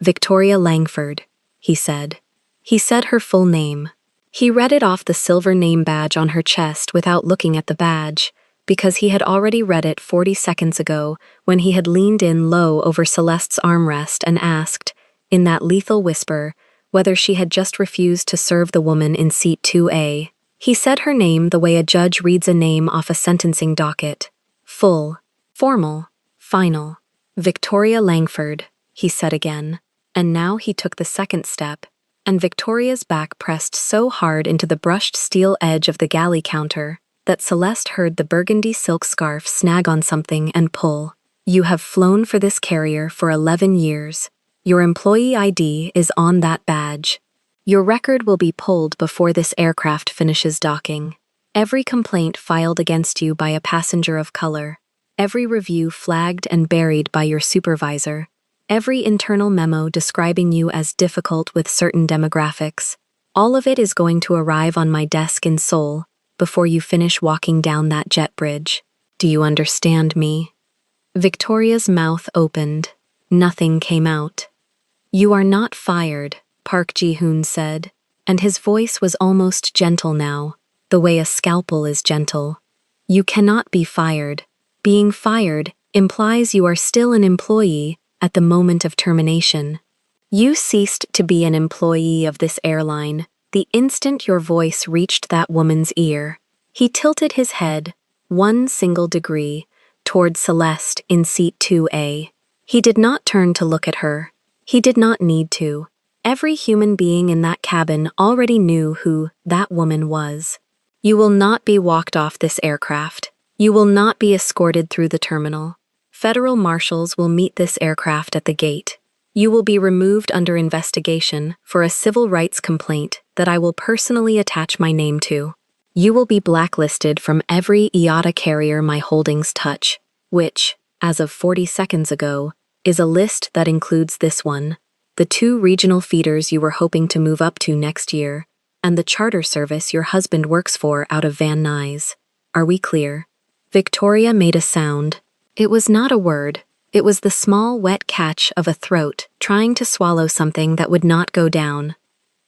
"Victoria Langford," he said. He said her full name. He read it off the silver name badge on her chest without looking at the badge, because he had already read it 40 seconds ago when he had leaned in low over Celeste's armrest and asked, in that lethal whisper, whether she had just refused to serve the woman in seat 2A. He said her name the way a judge reads a name off a sentencing docket. Full, formal, final. "Victoria Langford," he said again, and now he took the second step, and Victoria's back pressed so hard into the brushed steel edge of the galley counter that Celeste heard the burgundy silk scarf snag on something and pull. "You have flown for this carrier for 11 years. Your employee ID is on that badge. Your record will be pulled before this aircraft finishes docking. Every complaint filed against you by a passenger of color, every review flagged and buried by your supervisor, every internal memo describing you as difficult with certain demographics, all of it is going to arrive on my desk in Seoul before you finish walking down that jet bridge. Do you understand me?" Victoria's mouth opened. Nothing came out. "You are not fired," Park Ji-hoon said, and his voice was almost gentle now, the way a scalpel is gentle. "You cannot be fired. Being fired implies you are still an employee at the moment of termination. You ceased to be an employee of this airline the instant your voice reached that woman's ear." He tilted his head, 1 single degree, toward Celeste in seat 2A. He did not turn to look at her. He did not need to. Every human being in that cabin already knew who that woman was. "You will not be walked off this aircraft. You will not be escorted through the terminal. Federal marshals will meet this aircraft at the gate. You will be removed under investigation for a civil rights complaint that I will personally attach my name to. You will be blacklisted from every IATA carrier my holdings touch, which, as of 40 seconds ago, is a list that includes this one, the 2 regional feeders you were hoping to move up to next year, and the charter service your husband works for out of Van Nuys. Are we clear?" Victoria made a sound. It was not a word. It was the small, wet catch of a throat trying to swallow something that would not go down.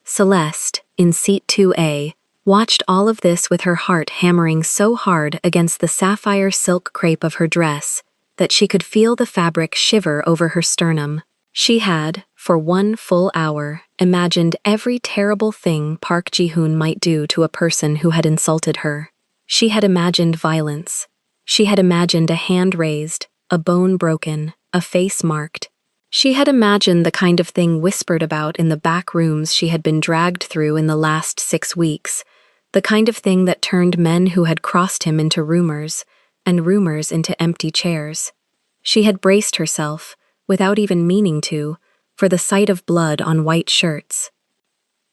Celeste, in seat 2A, watched all of this with her heart hammering so hard against the sapphire silk crepe of her dress that she could feel the fabric shiver over her sternum. She had, for 1 full hour, imagined every terrible thing Park Ji-hoon might do to a person who had insulted her. She had imagined violence. She had imagined a hand raised, a bone broken, a face marked. She had imagined the kind of thing whispered about in the back rooms she had been dragged through in the last 6 weeks, the kind of thing that turned men who had crossed him into rumors, and rumors into empty chairs. She had braced herself, without even meaning to, for the sight of blood on white shirts.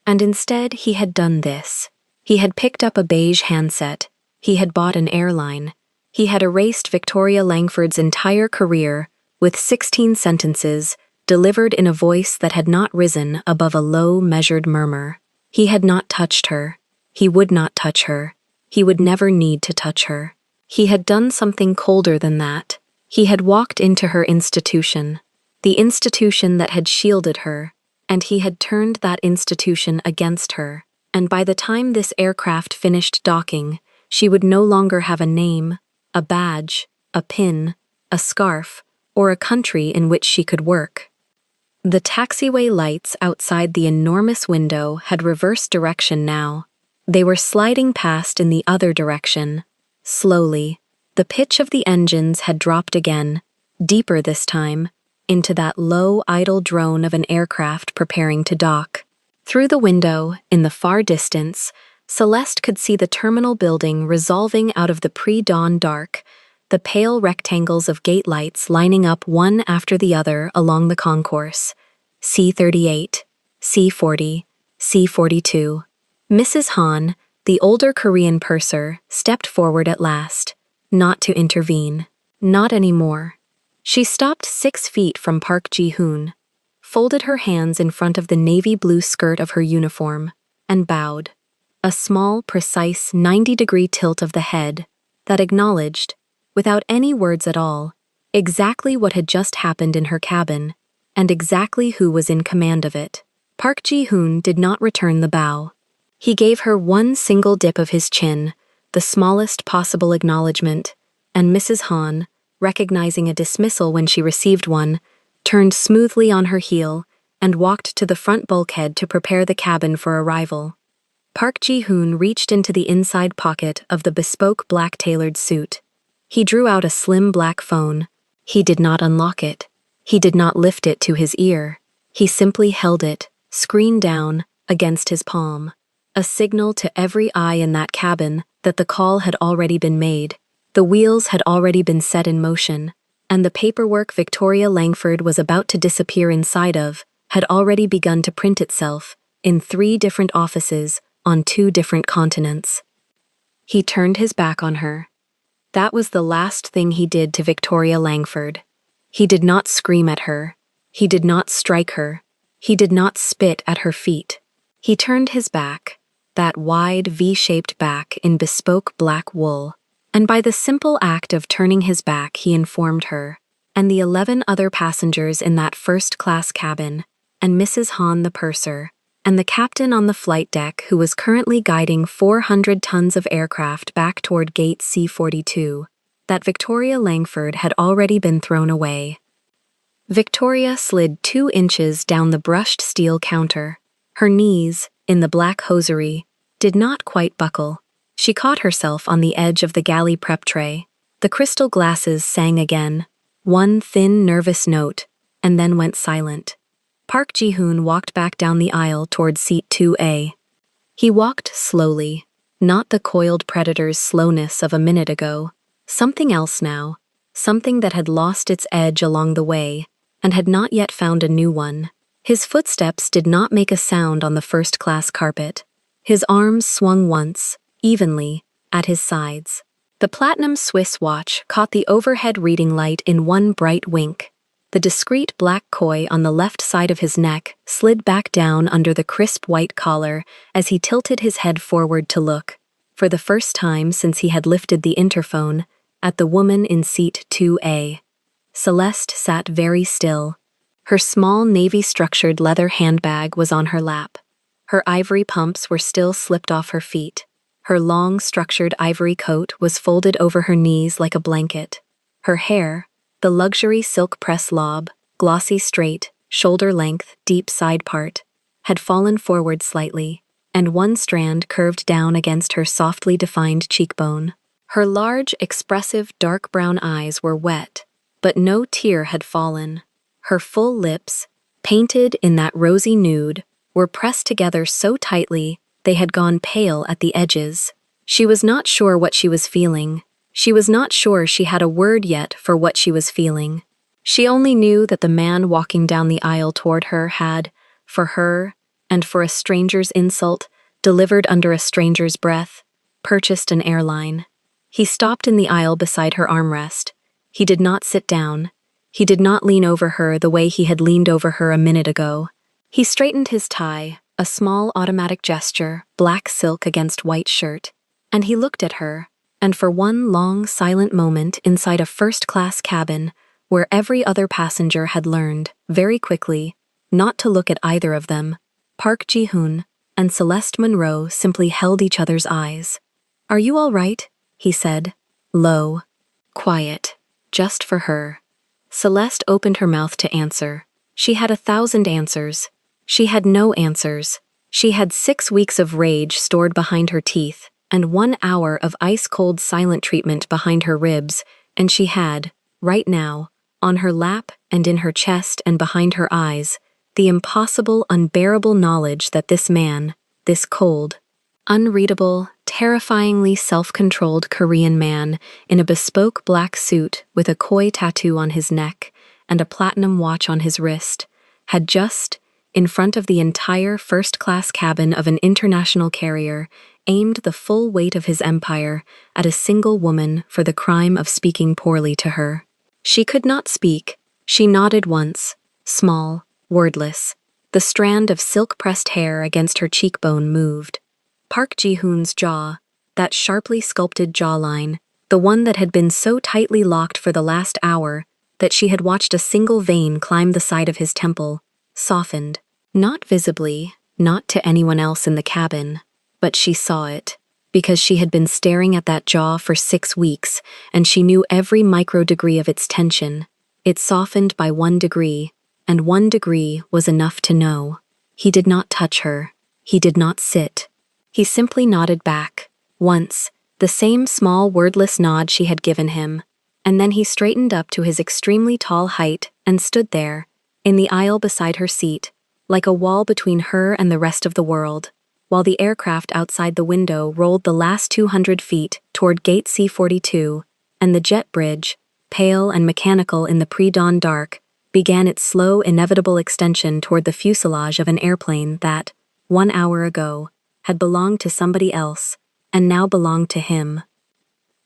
And instead he had done this. He had picked up a beige handset. He had bought an airline. He had erased Victoria Langford's entire career with 16 sentences delivered in a voice that had not risen above a low, measured murmur. He had not touched her. He would not touch her. He would never need to touch her. He had done something colder than that. He had walked into her institution, the institution that had shielded her, and he had turned that institution against her. And by the time this aircraft finished docking, she would no longer have a name, a badge, a pin, a scarf, or a country in which she could work. The taxiway lights outside the enormous window had reversed direction now. They were sliding past in the other direction. Slowly, the pitch of the engines had dropped again, deeper this time, into that low, idle drone of an aircraft preparing to dock. Through the window, in the far distance, Celeste could see the terminal building resolving out of the pre-dawn dark, the pale rectangles of gate lights lining up one after the other along the concourse. C-38, C-40, C-42. Mrs. Han, the older Korean purser, stepped forward at last, not to intervene. Not anymore. She stopped 6 feet from Park Ji-hoon, folded her hands in front of the navy blue skirt of her uniform, and bowed. A small, precise 90-degree tilt of the head that acknowledged, without any words at all, exactly what had just happened in her cabin, and exactly who was in command of it. Park Ji-hoon did not return the bow. He gave her one single dip of his chin, the smallest possible acknowledgement, and Mrs. Han, recognizing a dismissal when she received one, turned smoothly on her heel and walked to the front bulkhead to prepare the cabin for arrival. Park Ji-hoon reached into the inside pocket of the bespoke black tailored suit. He drew out a slim black phone. He did not unlock it. He did not lift it to his ear. He simply held it, screen down, against his palm. A signal to every eye in that cabin that the call had already been made, the wheels had already been set in motion, and the paperwork Victoria Langford was about to disappear inside of had already begun to print itself in 3 different offices on 2 different continents. He turned his back on her. That was the last thing he did to Victoria Langford. He did not scream at her. He did not strike her. He did not spit at her feet. He turned his back, that wide V-shaped back in bespoke black wool, and by the simple act of turning his back he informed her, and the 11 other passengers in that first-class cabin, and Mrs. Han the purser, and the captain on the flight deck who was currently guiding 400 tons of aircraft back toward gate C-42, that Victoria Langford had already been thrown away. Victoria slid 2 inches down the brushed steel counter. Her knees, in the black hosiery, did not quite buckle. She caught herself on the edge of the galley prep tray. The crystal glasses sang again, one thin, nervous note, and then went silent. Park Ji-hoon walked back down the aisle toward seat 2A. He walked slowly, not the coiled predator's slowness of a minute ago. Something else now, something that had lost its edge along the way, and had not yet found a new one. His footsteps did not make a sound on the first-class carpet. His arms swung once, evenly, at his sides. The platinum Swiss watch caught the overhead reading light in one bright wink. The discreet black koi on the left side of his neck slid back down under the crisp white collar as he tilted his head forward to look, for the first time since he had lifted the interphone, at the woman in seat 2A. Celeste sat very still. Her small navy-structured leather handbag was on her lap. Her ivory pumps were still slipped off her feet. Her long, structured ivory coat was folded over her knees like a blanket. Her hair, the luxury silk press lob, glossy straight, shoulder-length, deep side part, had fallen forward slightly, and one strand curved down against her softly defined cheekbone. Her large, expressive, dark brown eyes were wet, but no tear had fallen. Her full lips, painted in that rosy nude, were pressed together so tightly they had gone pale at the edges. She was not sure what she was feeling. She was not sure she had a word yet for what she was feeling. She only knew that the man walking down the aisle toward her had, for her, and for a stranger's insult, delivered under a stranger's breath, purchased an airline. He stopped in the aisle beside her armrest. He did not sit down. He did not lean over her the way he had leaned over her a minute ago. He straightened his tie, a small automatic gesture, black silk against white shirt, and he looked at her, and for one long, silent moment inside a first-class cabin, where every other passenger had learned, very quickly, not to look at either of them, Park Ji-hoon and Celeste Monroe simply held each other's eyes. "Are you all right?" he said, low, quiet, just for her. Celeste opened her mouth to answer. She had 1,000 answers. She had no answers. She had 6 weeks of rage stored behind her teeth, and 1 hour of ice-cold silent treatment behind her ribs, and she had, right now, on her lap and in her chest and behind her eyes, the impossible, unbearable knowledge that this man, this cold, unreadable, terrifyingly self-controlled Korean man in a bespoke black suit with a koi tattoo on his neck and a platinum watch on his wrist, had just, in front of the entire first-class cabin of an international carrier, aimed the full weight of his empire at a single woman for the crime of speaking poorly to her. She could not speak. She nodded once, small, wordless. The strand of silk-pressed hair against her cheekbone moved. Park Ji-hoon's jaw, that sharply sculpted jawline, the one that had been so tightly locked for the last hour that she had watched a single vein climb the side of his temple, softened. Not visibly, not to anyone else in the cabin, but she saw it, because she had been staring at that jaw for 6 weeks, and she knew every microdegree of its tension. It softened by 1 degree, and 1 degree was enough to know. He did not touch her. He did not sit. He simply nodded back, once, the same small wordless nod she had given him, and then he straightened up to his extremely tall height and stood there, in the aisle beside her seat, like a wall between her and the rest of the world, while the aircraft outside the window rolled the last 200 feet toward Gate C-42, and the jet bridge, pale and mechanical in the pre-dawn dark, began its slow, inevitable extension toward the fuselage of an airplane that, 1 hour ago, had belonged to somebody else, and now belonged to him.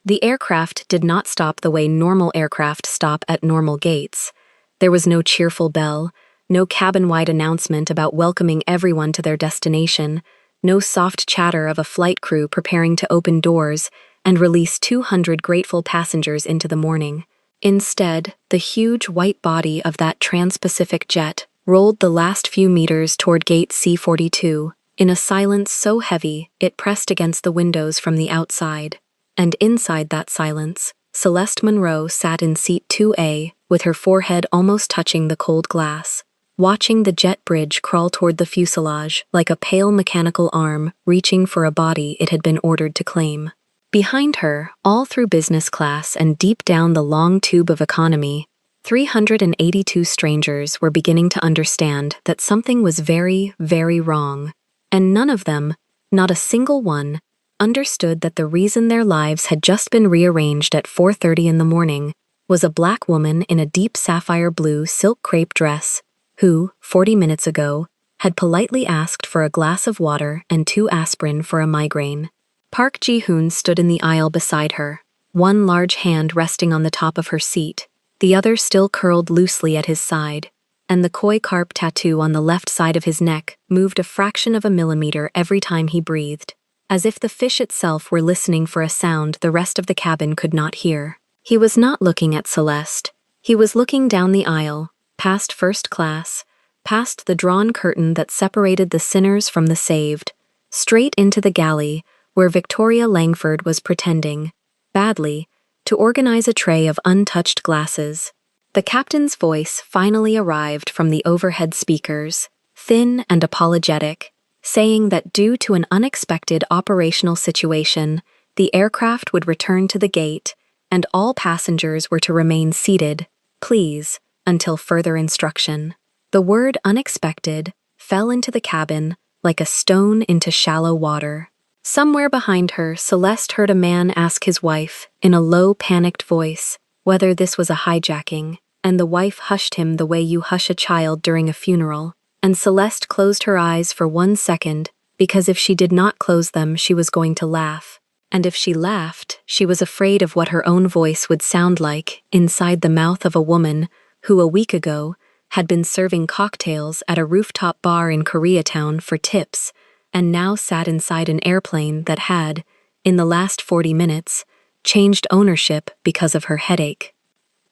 The aircraft did not stop the way normal aircraft stop at normal gates. There was no cheerful bell, no cabin-wide announcement about welcoming everyone to their destination, no soft chatter of a flight crew preparing to open doors and release 200 grateful passengers into the morning. Instead, the huge white body of that trans-Pacific jet rolled the last few meters toward Gate C-42, in a silence so heavy it pressed against the windows from the outside. And inside that silence, Celeste Monroe sat in seat 2A with her forehead almost touching the cold glass, watching the jet bridge crawl toward the fuselage like a pale mechanical arm reaching for a body it had been ordered to claim. Behind her, all through business class and deep down the long tube of economy, 382 strangers were beginning to understand that something was very, very wrong. And none of them, not a single one, understood that the reason their lives had just been rearranged at 4:30 in the morning was a black woman in a deep sapphire blue silk crepe dress who, 40 minutes ago, had politely asked for a glass of water and 2 aspirin for a migraine. Park Ji-hoon stood in the aisle beside her, one large hand resting on the top of her seat, the other still curled loosely at his side, and the koi carp tattoo on the left side of his neck moved a fraction of a millimeter every time he breathed, as if the fish itself were listening for a sound the rest of the cabin could not hear. He was not looking at Celeste. He was looking down the aisle, past first class, past the drawn curtain that separated the sinners from the saved, straight into the galley where Victoria Langford was pretending, badly, to organize a tray of untouched glasses. The captain's voice finally arrived from the overhead speakers, thin and apologetic, saying that due to an unexpected operational situation, the aircraft would return to the gate and all passengers were to remain seated, please, until further instruction. The word unexpected fell into the cabin like a stone into shallow water. Somewhere behind her, Celeste heard a man ask his wife, in a low, panicked voice, whether this was a hijacking, and the wife hushed him the way you hush a child during a funeral, and Celeste closed her eyes for 1 second, because if she did not close them, she was going to laugh, and if she laughed, she was afraid of what her own voice would sound like inside the mouth of a woman who, a week ago, had been serving cocktails at a rooftop bar in Koreatown for tips, and now sat inside an airplane that had, in the last 40 minutes, changed ownership because of her headache.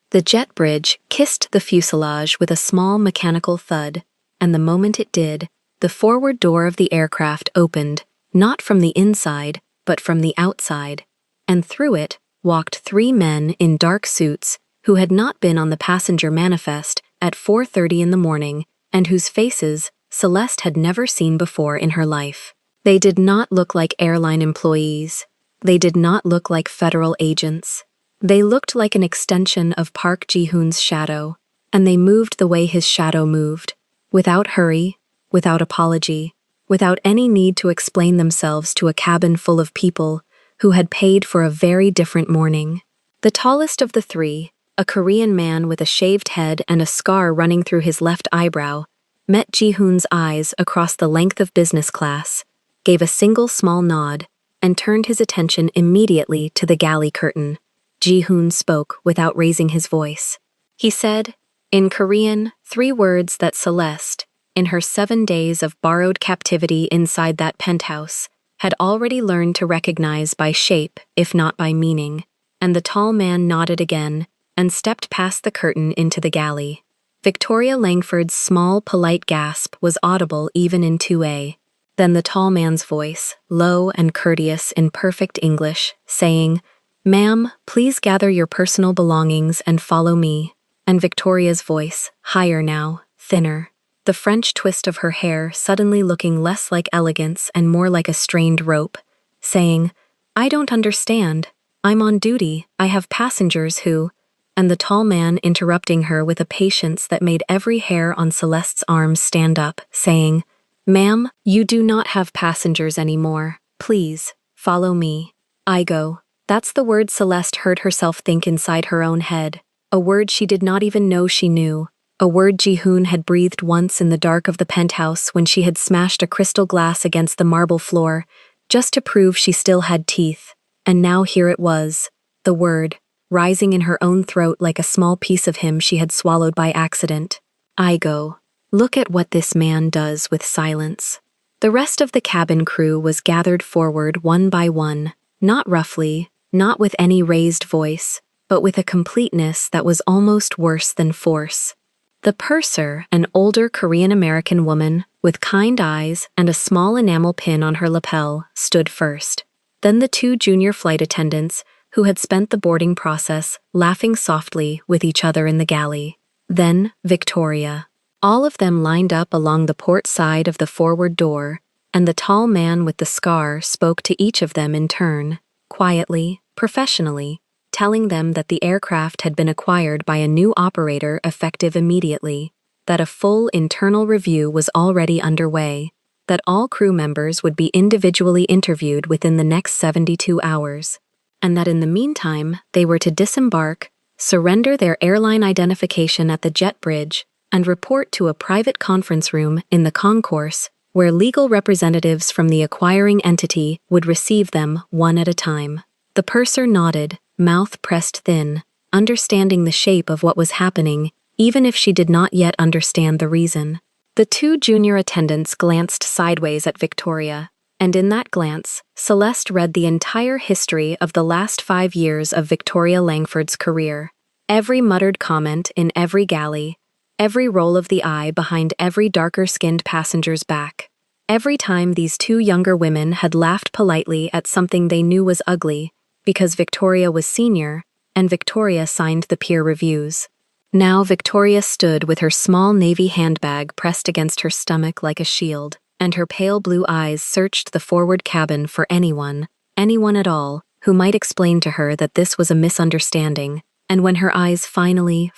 The jet bridge kissed the fuselage with a small mechanical thud, and the moment it did, the forward door of the aircraft opened, not from the inside, but from the outside, and through it walked 3 men in dark suits who had not been on the passenger manifest at 4:30 in the morning and whose faces Celeste had never seen before in her life. They did not look like airline employees. They did not look like federal agents. They looked like an extension of Park Ji-hoon's shadow, and they moved the way his shadow moved, without hurry, without apology, without any need to explain themselves to a cabin full of people who had paid for a very different morning. The tallest of the 3, a Korean man with a shaved head and a scar running through his left eyebrow, met Ji-hoon's eyes across the length of business class, gave a single small nod, and turned his attention immediately to the galley curtain. Ji-hoon spoke without raising his voice. He said, in Korean, 3 words that Celeste, in her 7 days of borrowed captivity inside that penthouse, had already learned to recognize by shape, if not by meaning, and the tall man nodded again and stepped past the curtain into the galley. Victoria Langford's small, polite gasp was audible even in 2A. Then the tall man's voice, low and courteous in perfect English, saying, "Ma'am, please gather your personal belongings and follow me." And Victoria's voice, higher now, thinner, the French twist of her hair suddenly looking less like elegance and more like a strained rope, saying, "I don't understand. I'm on duty. I have passengers who—" and the tall man interrupting her with a patience that made every hair on Celeste's arms stand up, saying, "Ma'am, you do not have passengers anymore. Please, follow me. I go." That's the word Celeste heard herself think inside her own head, a word she did not even know she knew, a word Ji-hoon had breathed once in the dark of the penthouse when she had smashed a crystal glass against the marble floor, just to prove she still had teeth, and now here it was, the word, rising in her own throat like a small piece of him she had swallowed by accident. I go. Look at what this man does with silence. The rest of the cabin crew was gathered forward one by one, not roughly, not with any raised voice, but with a completeness that was almost worse than force. The purser, an older Korean-American woman with kind eyes and a small enamel pin on her lapel, stood first. Then the 2 junior flight attendants, who had spent the boarding process laughing softly with each other in the galley. Then Victoria. All of them lined up along the port side of the forward door, and the tall man with the scar spoke to each of them in turn, quietly, professionally, telling them that the aircraft had been acquired by a new operator effective immediately, that a full internal review was already underway, that all crew members would be individually interviewed within the next 72 hours, and that in the meantime they were to disembark, surrender their airline identification at the jet bridge, and report to a private conference room in the concourse where legal representatives from the acquiring entity would receive them one at a time. The purser nodded, mouth pressed thin, understanding the shape of what was happening, even if she did not yet understand the reason. The 2 junior attendants glanced sideways at Victoria, and in that glance, Celeste read the entire history of the last 5 years of Victoria Langford's career. Every muttered comment in every galley, every roll of the eye behind every darker-skinned passenger's back. Every time these 2 younger women had laughed politely at something they knew was ugly, because Victoria was senior, and Victoria signed the peer reviews. Now Victoria stood with her small navy handbag pressed against her stomach like a shield, and her pale blue eyes searched the forward cabin for anyone at all, who might explain to her that this was a misunderstanding. And when her eyes finally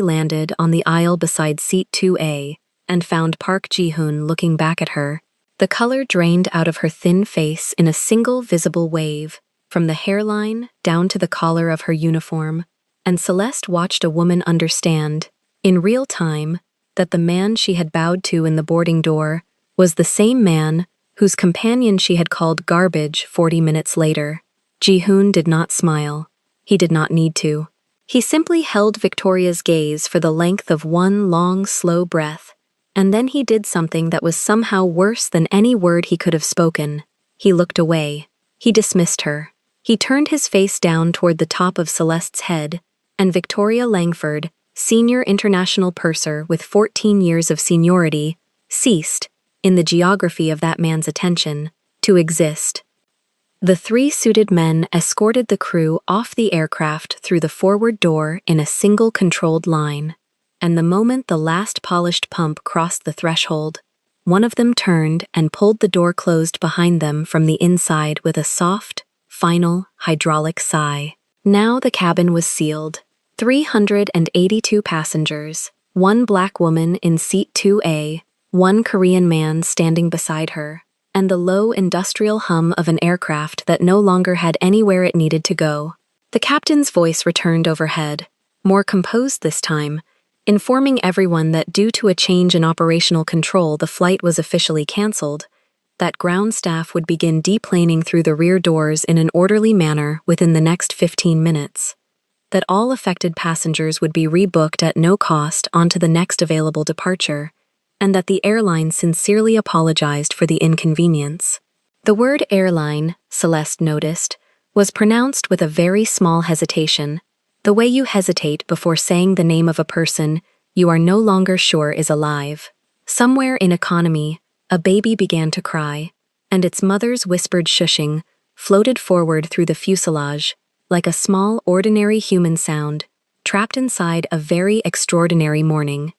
landed on the aisle beside seat 2A and found Park Ji-hoon looking back at her, the color drained out of her thin face in a single visible wave, from the hairline down to the collar of her uniform, and Celeste watched a woman understand, in real time, that the man she had bowed to in the boarding door was the same man whose companion she had called garbage 40 minutes later. Ji-hoon did not smile. He did not need to. He simply held Victoria's gaze for the length of one long, slow breath, and then he did something that was somehow worse than any word he could have spoken. He looked away. He dismissed her. He turned his face down toward the top of Celeste's head, and Victoria Langford, senior international purser with 14 years of seniority, ceased, in the geography of that man's attention, to exist. The three suited men escorted the crew off the aircraft through the forward door in a single controlled line, and the moment the last polished pump crossed the threshold, one of them turned and pulled the door closed behind them from the inside with a soft, final, hydraulic sigh. Now the cabin was sealed. 382 passengers, one black woman in seat 2A, one Korean man standing beside her, and the low industrial hum of an aircraft that no longer had anywhere it needed to go. The captain's voice returned overhead, more composed this time, informing everyone that due to a change in operational control the flight was officially cancelled, that ground staff would begin deplaning through the rear doors in an orderly manner within the next 15 minutes, that all affected passengers would be rebooked at no cost onto the next available departure, and that the airline sincerely apologized for the inconvenience. The word airline, Celeste noticed, was pronounced with a very small hesitation, the way you hesitate before saying the name of a person you are no longer sure is alive. Somewhere in economy, a baby began to cry, and its mother's whispered shushing floated forward through the fuselage, like a small, ordinary human sound, trapped inside a very extraordinary morning.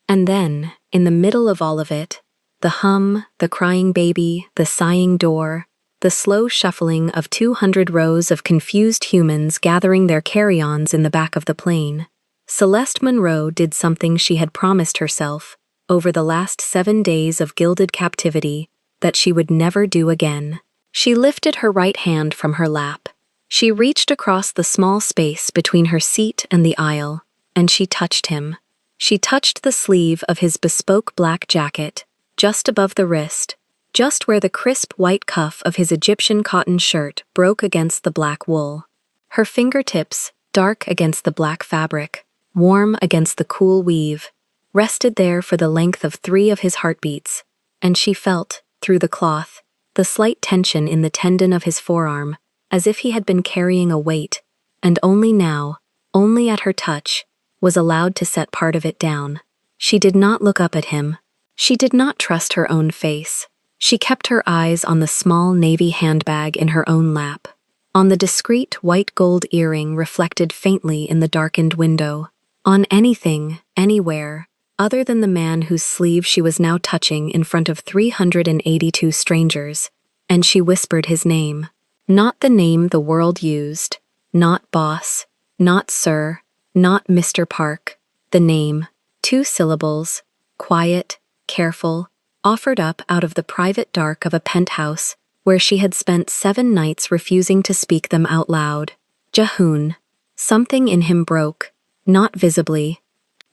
And then, in the middle of all of it, the hum, the crying baby, the sighing door, the slow shuffling of 200 rows of confused humans gathering their carry-ons in the back of the plane. Celeste Monroe did something she had promised herself, over the last 7 days of gilded captivity, that she would never do again. She lifted her right hand from her lap. She reached across the small space between her seat and the aisle, and she touched him. She touched the sleeve of his bespoke black jacket, just above the wrist, just where the crisp white cuff of his Egyptian cotton shirt broke against the black wool. Her fingertips, dark against the black fabric, warm against the cool weave, rested there for the length of 3 of his heartbeats, and she felt, through the cloth, the slight tension in the tendon of his forearm, as if he had been carrying a weight, and only now, only at her touch, was allowed to set part of it down. She did not look up at him. She did not trust her own face. She kept her eyes on the small navy handbag in her own lap, on the discreet white gold earring reflected faintly in the darkened window, on anything, anywhere, other than the man whose sleeve she was now touching in front of 382 strangers, and she whispered his name. Not the name the world used, not boss, not sir, not Mr. Park. The name, 2 syllables, quiet, careful, offered up out of the private dark of a penthouse where she had spent 7 nights refusing to speak them out loud. Ji-hoon. Something in him broke, not visibly,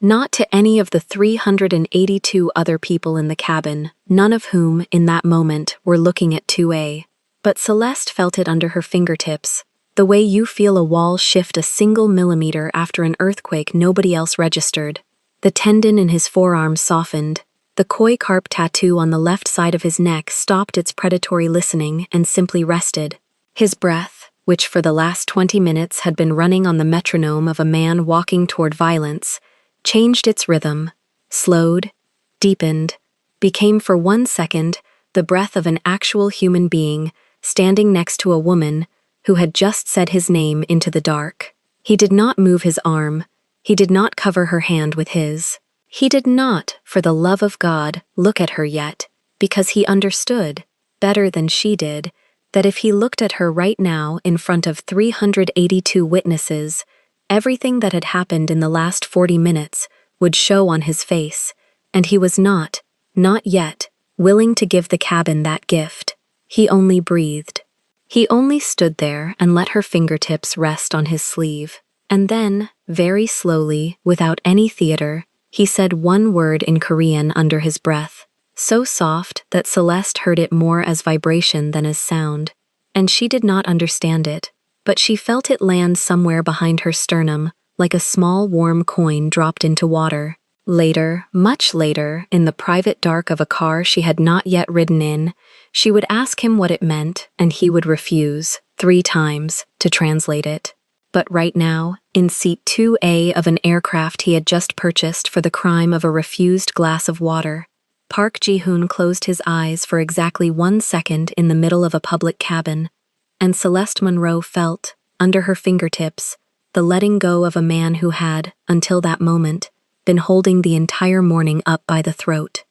not to any of the 382 other people in the cabin, none of whom, in that moment, were looking at 2A. But Celeste felt it under her fingertips, the way you feel a wall shift a single millimeter after an earthquake nobody else registered. The tendon in his forearm softened. The koi carp tattoo on the left side of his neck stopped its predatory listening and simply rested. His breath, which for the last 20 minutes had been running on the metronome of a man walking toward violence, changed its rhythm, slowed, deepened, became for 1 second the breath of an actual human being standing next to a woman who had just said his name into the dark. He did not move his arm, He did not cover her hand with his. He did not, for the love of God, look at her yet, because he understood, better than she did, that if he looked at her right now in front of 382 witnesses, everything that had happened in the last 40 minutes would show on his face, and he was not yet, willing to give the cabin that gift. He only breathed. He only stood there and let her fingertips rest on his sleeve. And then, very slowly, without any theater, he said one word in Korean under his breath, so soft that Celeste heard it more as vibration than as sound, and she did not understand it, but she felt it land somewhere behind her sternum, like a small warm coin dropped into water. Later, much later, in the private dark of a car she had not yet ridden in, she would ask him what it meant, and he would refuse, 3 times, to translate it. But right now, in seat 2A of an aircraft he had just purchased for the crime of a refused glass of water, Park Ji-hoon closed his eyes for exactly 1 second in the middle of a public cabin, and Celeste Monroe felt, under her fingertips, the letting go of a man who had, until that moment, been holding the entire morning up by the throat.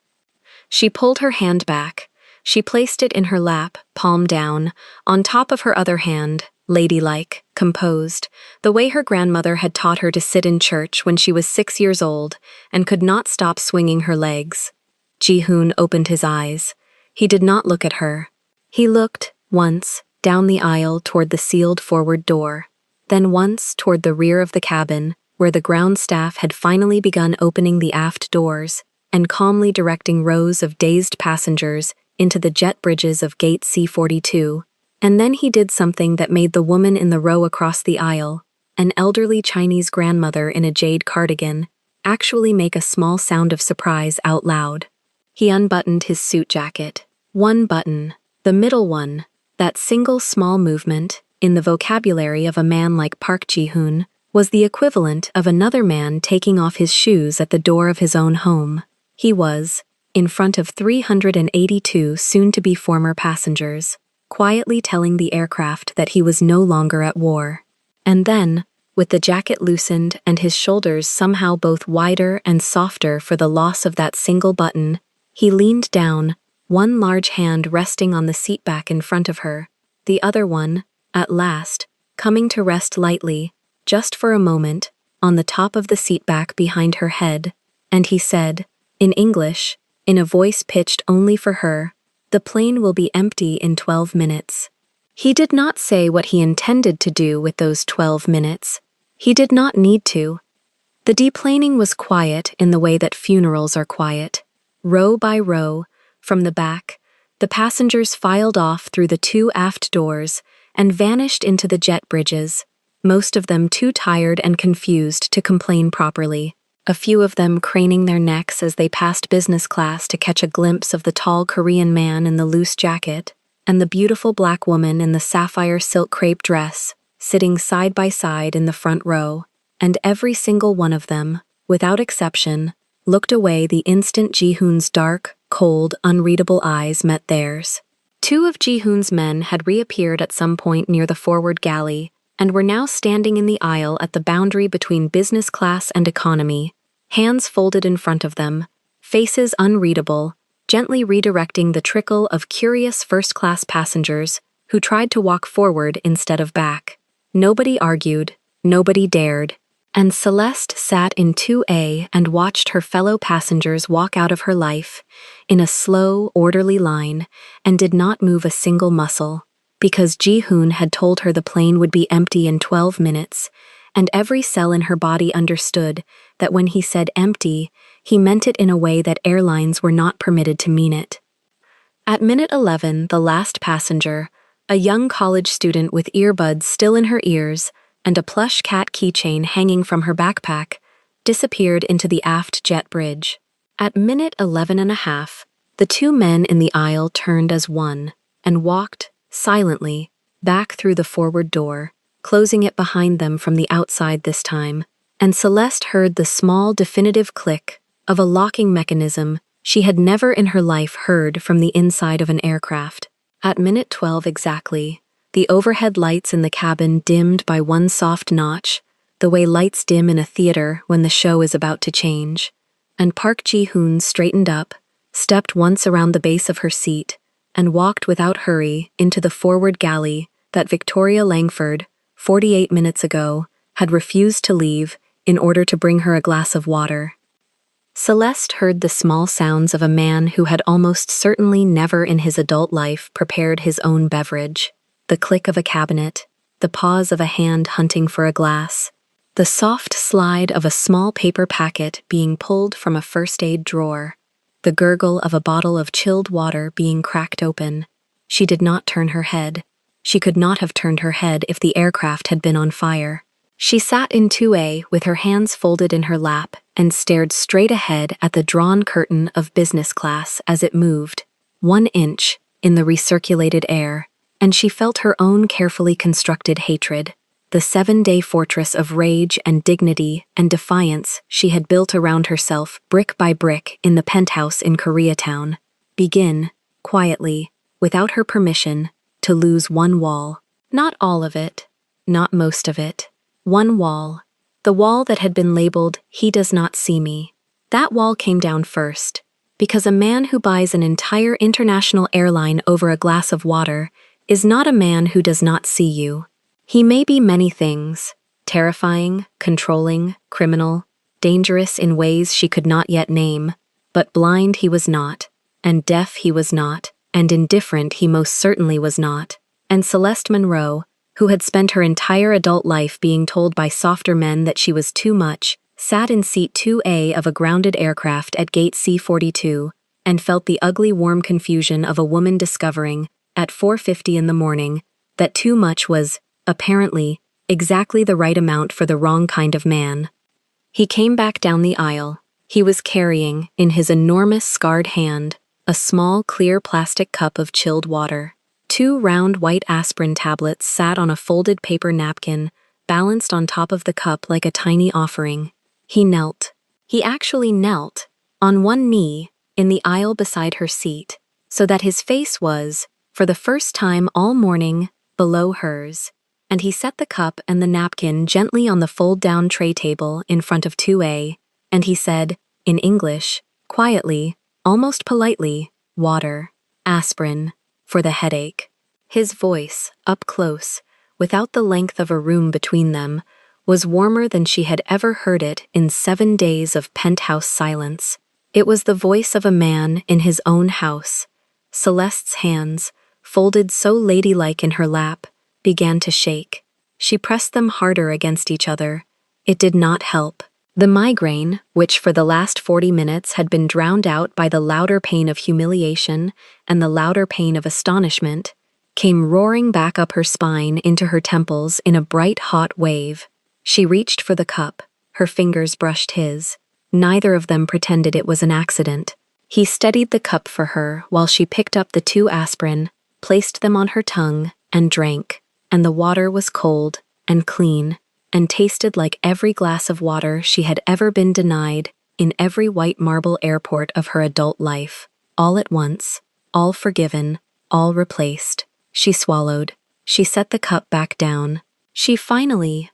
She pulled her hand back. She placed it in her lap, palm down, on top of her other hand, ladylike, composed, the way her grandmother had taught her to sit in church when she was 6 years old and could not stop swinging her legs. Ji-hoon opened his eyes. He did not look at her. He looked, once, down the aisle toward the sealed forward door, then once toward the rear of the cabin, where the ground staff had finally begun opening the aft doors and calmly directing rows of dazed passengers into the jet bridges of Gate C-42, and then he did something that made the woman in the row across the aisle, an elderly Chinese grandmother in a jade cardigan, actually make a small sound of surprise out loud. He unbuttoned his suit jacket. 1 button, the middle one, that single small movement, in the vocabulary of a man like Park Ji-hoon, was the equivalent of another man taking off his shoes at the door of his own home. He was, in front of 382 soon-to-be former passengers, quietly telling the aircraft that he was no longer at war. And then, with the jacket loosened and his shoulders somehow both wider and softer for the loss of that single button, he leaned down, one large hand resting on the seat back in front of her, the other one, at last, coming to rest lightly, just for a moment, on the top of the seat back behind her head, and he said, in English, in a voice pitched only for her, "The plane will be empty in 12 minutes. He did not say what he intended to do with those 12 minutes. He did not need to. The deplaning was quiet in the way that funerals are quiet. Row by row, from the back, the passengers filed off through the 2 aft doors and vanished into the jet bridges, most of them too tired and confused to complain properly, a few of them craning their necks as they passed business class to catch a glimpse of the tall Korean man in the loose jacket and the beautiful black woman in the sapphire silk crepe dress, sitting side by side in the front row, and every single one of them, without exception, looked away the instant Ji-hoon's dark, cold, unreadable eyes met theirs. 2 of Ji-hoon's men had reappeared at some point near the forward galley and were now standing in the aisle at the boundary between business class and economy, hands folded in front of them, faces unreadable, gently redirecting the trickle of curious first-class passengers who tried to walk forward instead of back. Nobody argued, nobody dared, and Celeste sat in 2A and watched her fellow passengers walk out of her life in a slow, orderly line and did not move a single muscle, because Ji-hoon had told her the plane would be empty in 12 minutes, and every cell in her body understood that when he said empty, he meant it in a way that airlines were not permitted to mean it. At minute 11, the last passenger, a young college student with earbuds still in her ears and a plush cat keychain hanging from her backpack, disappeared into the aft jet bridge. At minute 11 and a half, the 2 men in the aisle turned as one and walked, silently, back through the forward door, closing it behind them from the outside this time, and Celeste heard the small, definitive click of a locking mechanism she had never in her life heard from the inside of an aircraft. At minute 12 exactly, the overhead lights in the cabin dimmed by one soft notch, the way lights dim in a theater when the show is about to change. And Park Ji-hoon straightened up, stepped once around the base of her seat, and walked without hurry into the forward galley that Victoria Langford, 48 minutes ago, had refused to leave in order to bring her a glass of water. Celeste heard the small sounds of a man who had almost certainly never in his adult life prepared his own beverage. The click of a cabinet, the pause of a hand hunting for a glass, the soft slide of a small paper packet being pulled from a first aid drawer, the gurgle of a bottle of chilled water being cracked open. She did not turn her head. She could not have turned her head if the aircraft had been on fire. She sat in 2A with her hands folded in her lap and stared straight ahead at the drawn curtain of business class as it moved, 1 inch, in the recirculated air, and she felt her own carefully constructed hatred, the 7-day fortress of rage and dignity and defiance she had built around herself brick by brick in the penthouse in Koreatown, begin, quietly, without her permission, to lose one wall. Not all of it, not most of it. One wall. The wall that had been labeled, "He does not see me." That wall came down first, because a man who buys an entire international airline over a glass of water is not a man who does not see you. He may be many things, terrifying, controlling, criminal, dangerous in ways she could not yet name, but blind he was not, and deaf he was not, and indifferent he most certainly was not. And Celeste Monroe, who had spent her entire adult life being told by softer men that she was too much, sat in seat 2A of a grounded aircraft at gate C-42 and felt the ugly warm confusion of a woman discovering, at 4:50 in the morning, that too much was, apparently, exactly the right amount for the wrong kind of man. He came back down the aisle. He was carrying, in his enormous scarred hand, a small clear plastic cup of chilled water. 2 round white aspirin tablets sat on a folded paper napkin, balanced on top of the cup like a tiny offering. He knelt. He actually knelt, on one knee, in the aisle beside her seat, so that his face was, for the first time all morning, below hers, and he set the cup and the napkin gently on the fold-down tray table in front of 2A, and he said, in English, quietly, almost politely, "Water, aspirin, for the headache." His voice, up close, without the length of a room between them, was warmer than she had ever heard it in 7 days of penthouse silence. It was the voice of a man in his own house. Celeste's hands, folded so ladylike in her lap, began to shake. She pressed them harder against each other. It did not help. The migraine, which for the last 40 minutes had been drowned out by the louder pain of humiliation and the louder pain of astonishment, came roaring back up her spine into her temples in a bright hot wave. She reached for the cup. Her fingers brushed his. Neither of them pretended it was an accident. He steadied the cup for her while she picked up the 2 aspirin, placed them on her tongue, and drank. And the water was cold and clean and tasted like every glass of water she had ever been denied in every white marble airport of her adult life. All at once, all forgiven, all replaced. She swallowed. She set the cup back down. She finally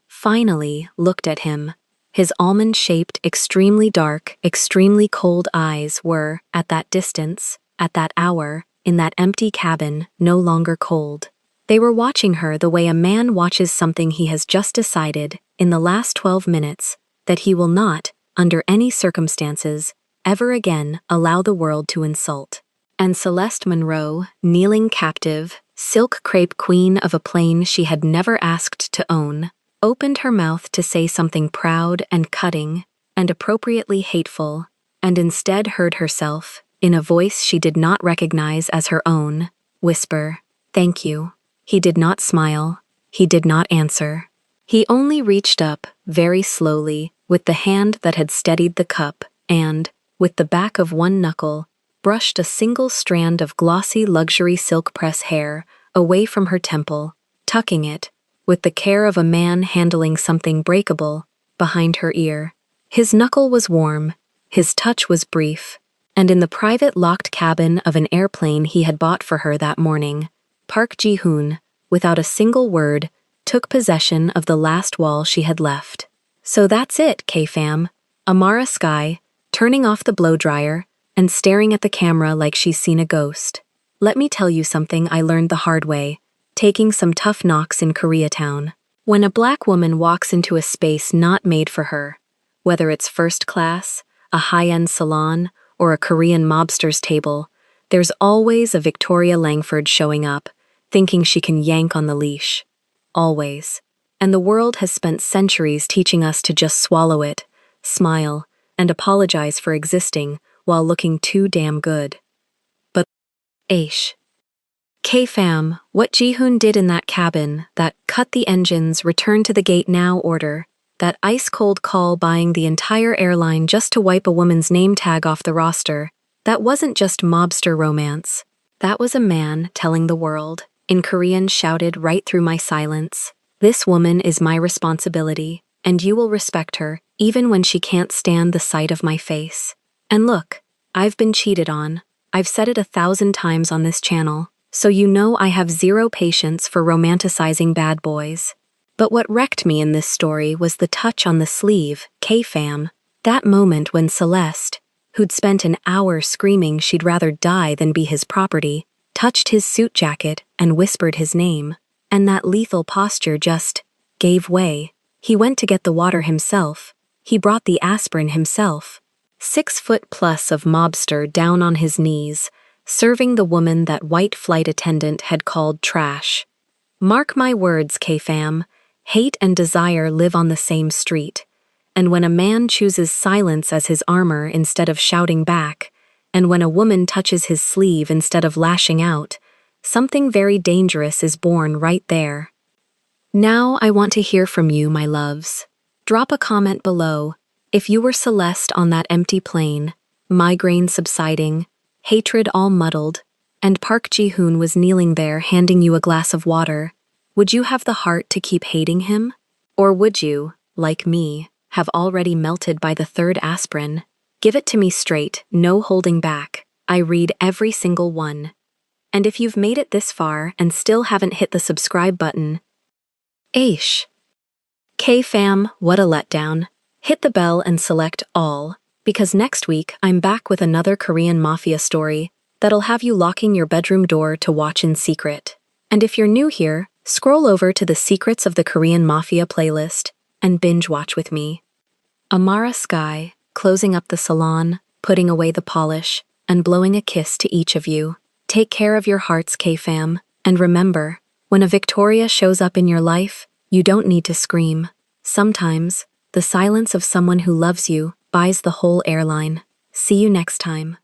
looked at him. His almond-shaped, extremely dark, extremely cold eyes were, at that distance, at that hour, in that empty cabin, no longer cold. They were watching her the way a man watches something he has just decided, in the last 12 minutes, that he will not, under any circumstances, ever again allow the world to insult. And Celeste Monroe, kneeling captive, silk crepe queen of a plane she had never asked to own, opened her mouth to say something proud and cutting, and appropriately hateful, and instead heard herself, in a voice she did not recognize as her own, whisper, "Thank you." He did not smile. He did not answer. He only reached up, very slowly, with the hand that had steadied the cup, and, with the back of one knuckle, brushed a single strand of glossy luxury silk press hair away from her temple, tucking it, with the care of a man handling something breakable, behind her ear. His knuckle was warm, his touch was brief, and in the private locked cabin of an airplane he had bought for her that morning, Park Ji-hoon, without a single word, took possession of the last wall she had left. So that's it, K-fam. Amara Sky, turning off the blow dryer and staring at the camera like she's seen a ghost. Let me tell you something I learned the hard way, taking some tough knocks in Koreatown. When a black woman walks into a space not made for her, whether it's first class, a high-end salon, or a Korean mobster's table, there's always a Victoria Langford showing up, thinking she can yank on the leash. Always. And the world has spent centuries teaching us to just swallow it, smile, and apologize for existing while looking too damn good. But Aish. K-fam, what Ji-hoon did in that cabin, that cut the engines, return to the gate now order, that ice-cold call buying the entire airline just to wipe a woman's name tag off the roster, that wasn't just mobster romance. That was a man telling the world, in Korean shouted right through my silence, "This woman is my responsibility, and you will respect her, even when she can't stand the sight of my face." And look, I've been cheated on. I've said it 1,000 times on this channel, so you know I have zero patience for romanticizing bad boys. But what wrecked me in this story was the touch on the sleeve, K-fam, that moment when Celeste, who'd spent an hour screaming she'd rather die than be his property, touched his suit jacket and whispered his name, and that lethal posture just gave way. He went to get the water himself. He brought the aspirin himself. 6 foot+ of mobster down on his knees, serving the woman that white flight attendant had called trash. Mark my words, K-fam, hate and desire live on the same street. And when a man chooses silence as his armor instead of shouting back, and when a woman touches his sleeve instead of lashing out, something very dangerous is born right there. Now I want to hear from you, my loves. Drop a comment below. If you were Celeste on that empty plane, migraine subsiding, hatred all muddled, and Park Ji-hoon was kneeling there handing you a glass of water, would you have the heart to keep hating him? Or would you, like me, have already melted by the third aspirin? Give it to me straight, no holding back. I read every single one. And if you've made it this far and still haven't hit the subscribe button, Aish. K-fam, what a letdown. Hit the bell and select all, because next week I'm back with another Korean Mafia story that'll have you locking your bedroom door to watch in secret. And if you're new here, scroll over to the Secrets of the Korean Mafia playlist and binge watch with me. Amara Sky, closing up the salon, putting away the polish, and blowing a kiss to each of you. Take care of your hearts, K-fam, and remember, when a Victoria shows up in your life, you don't need to scream. Sometimes, the silence of someone who loves you buys the whole airline. See you next time.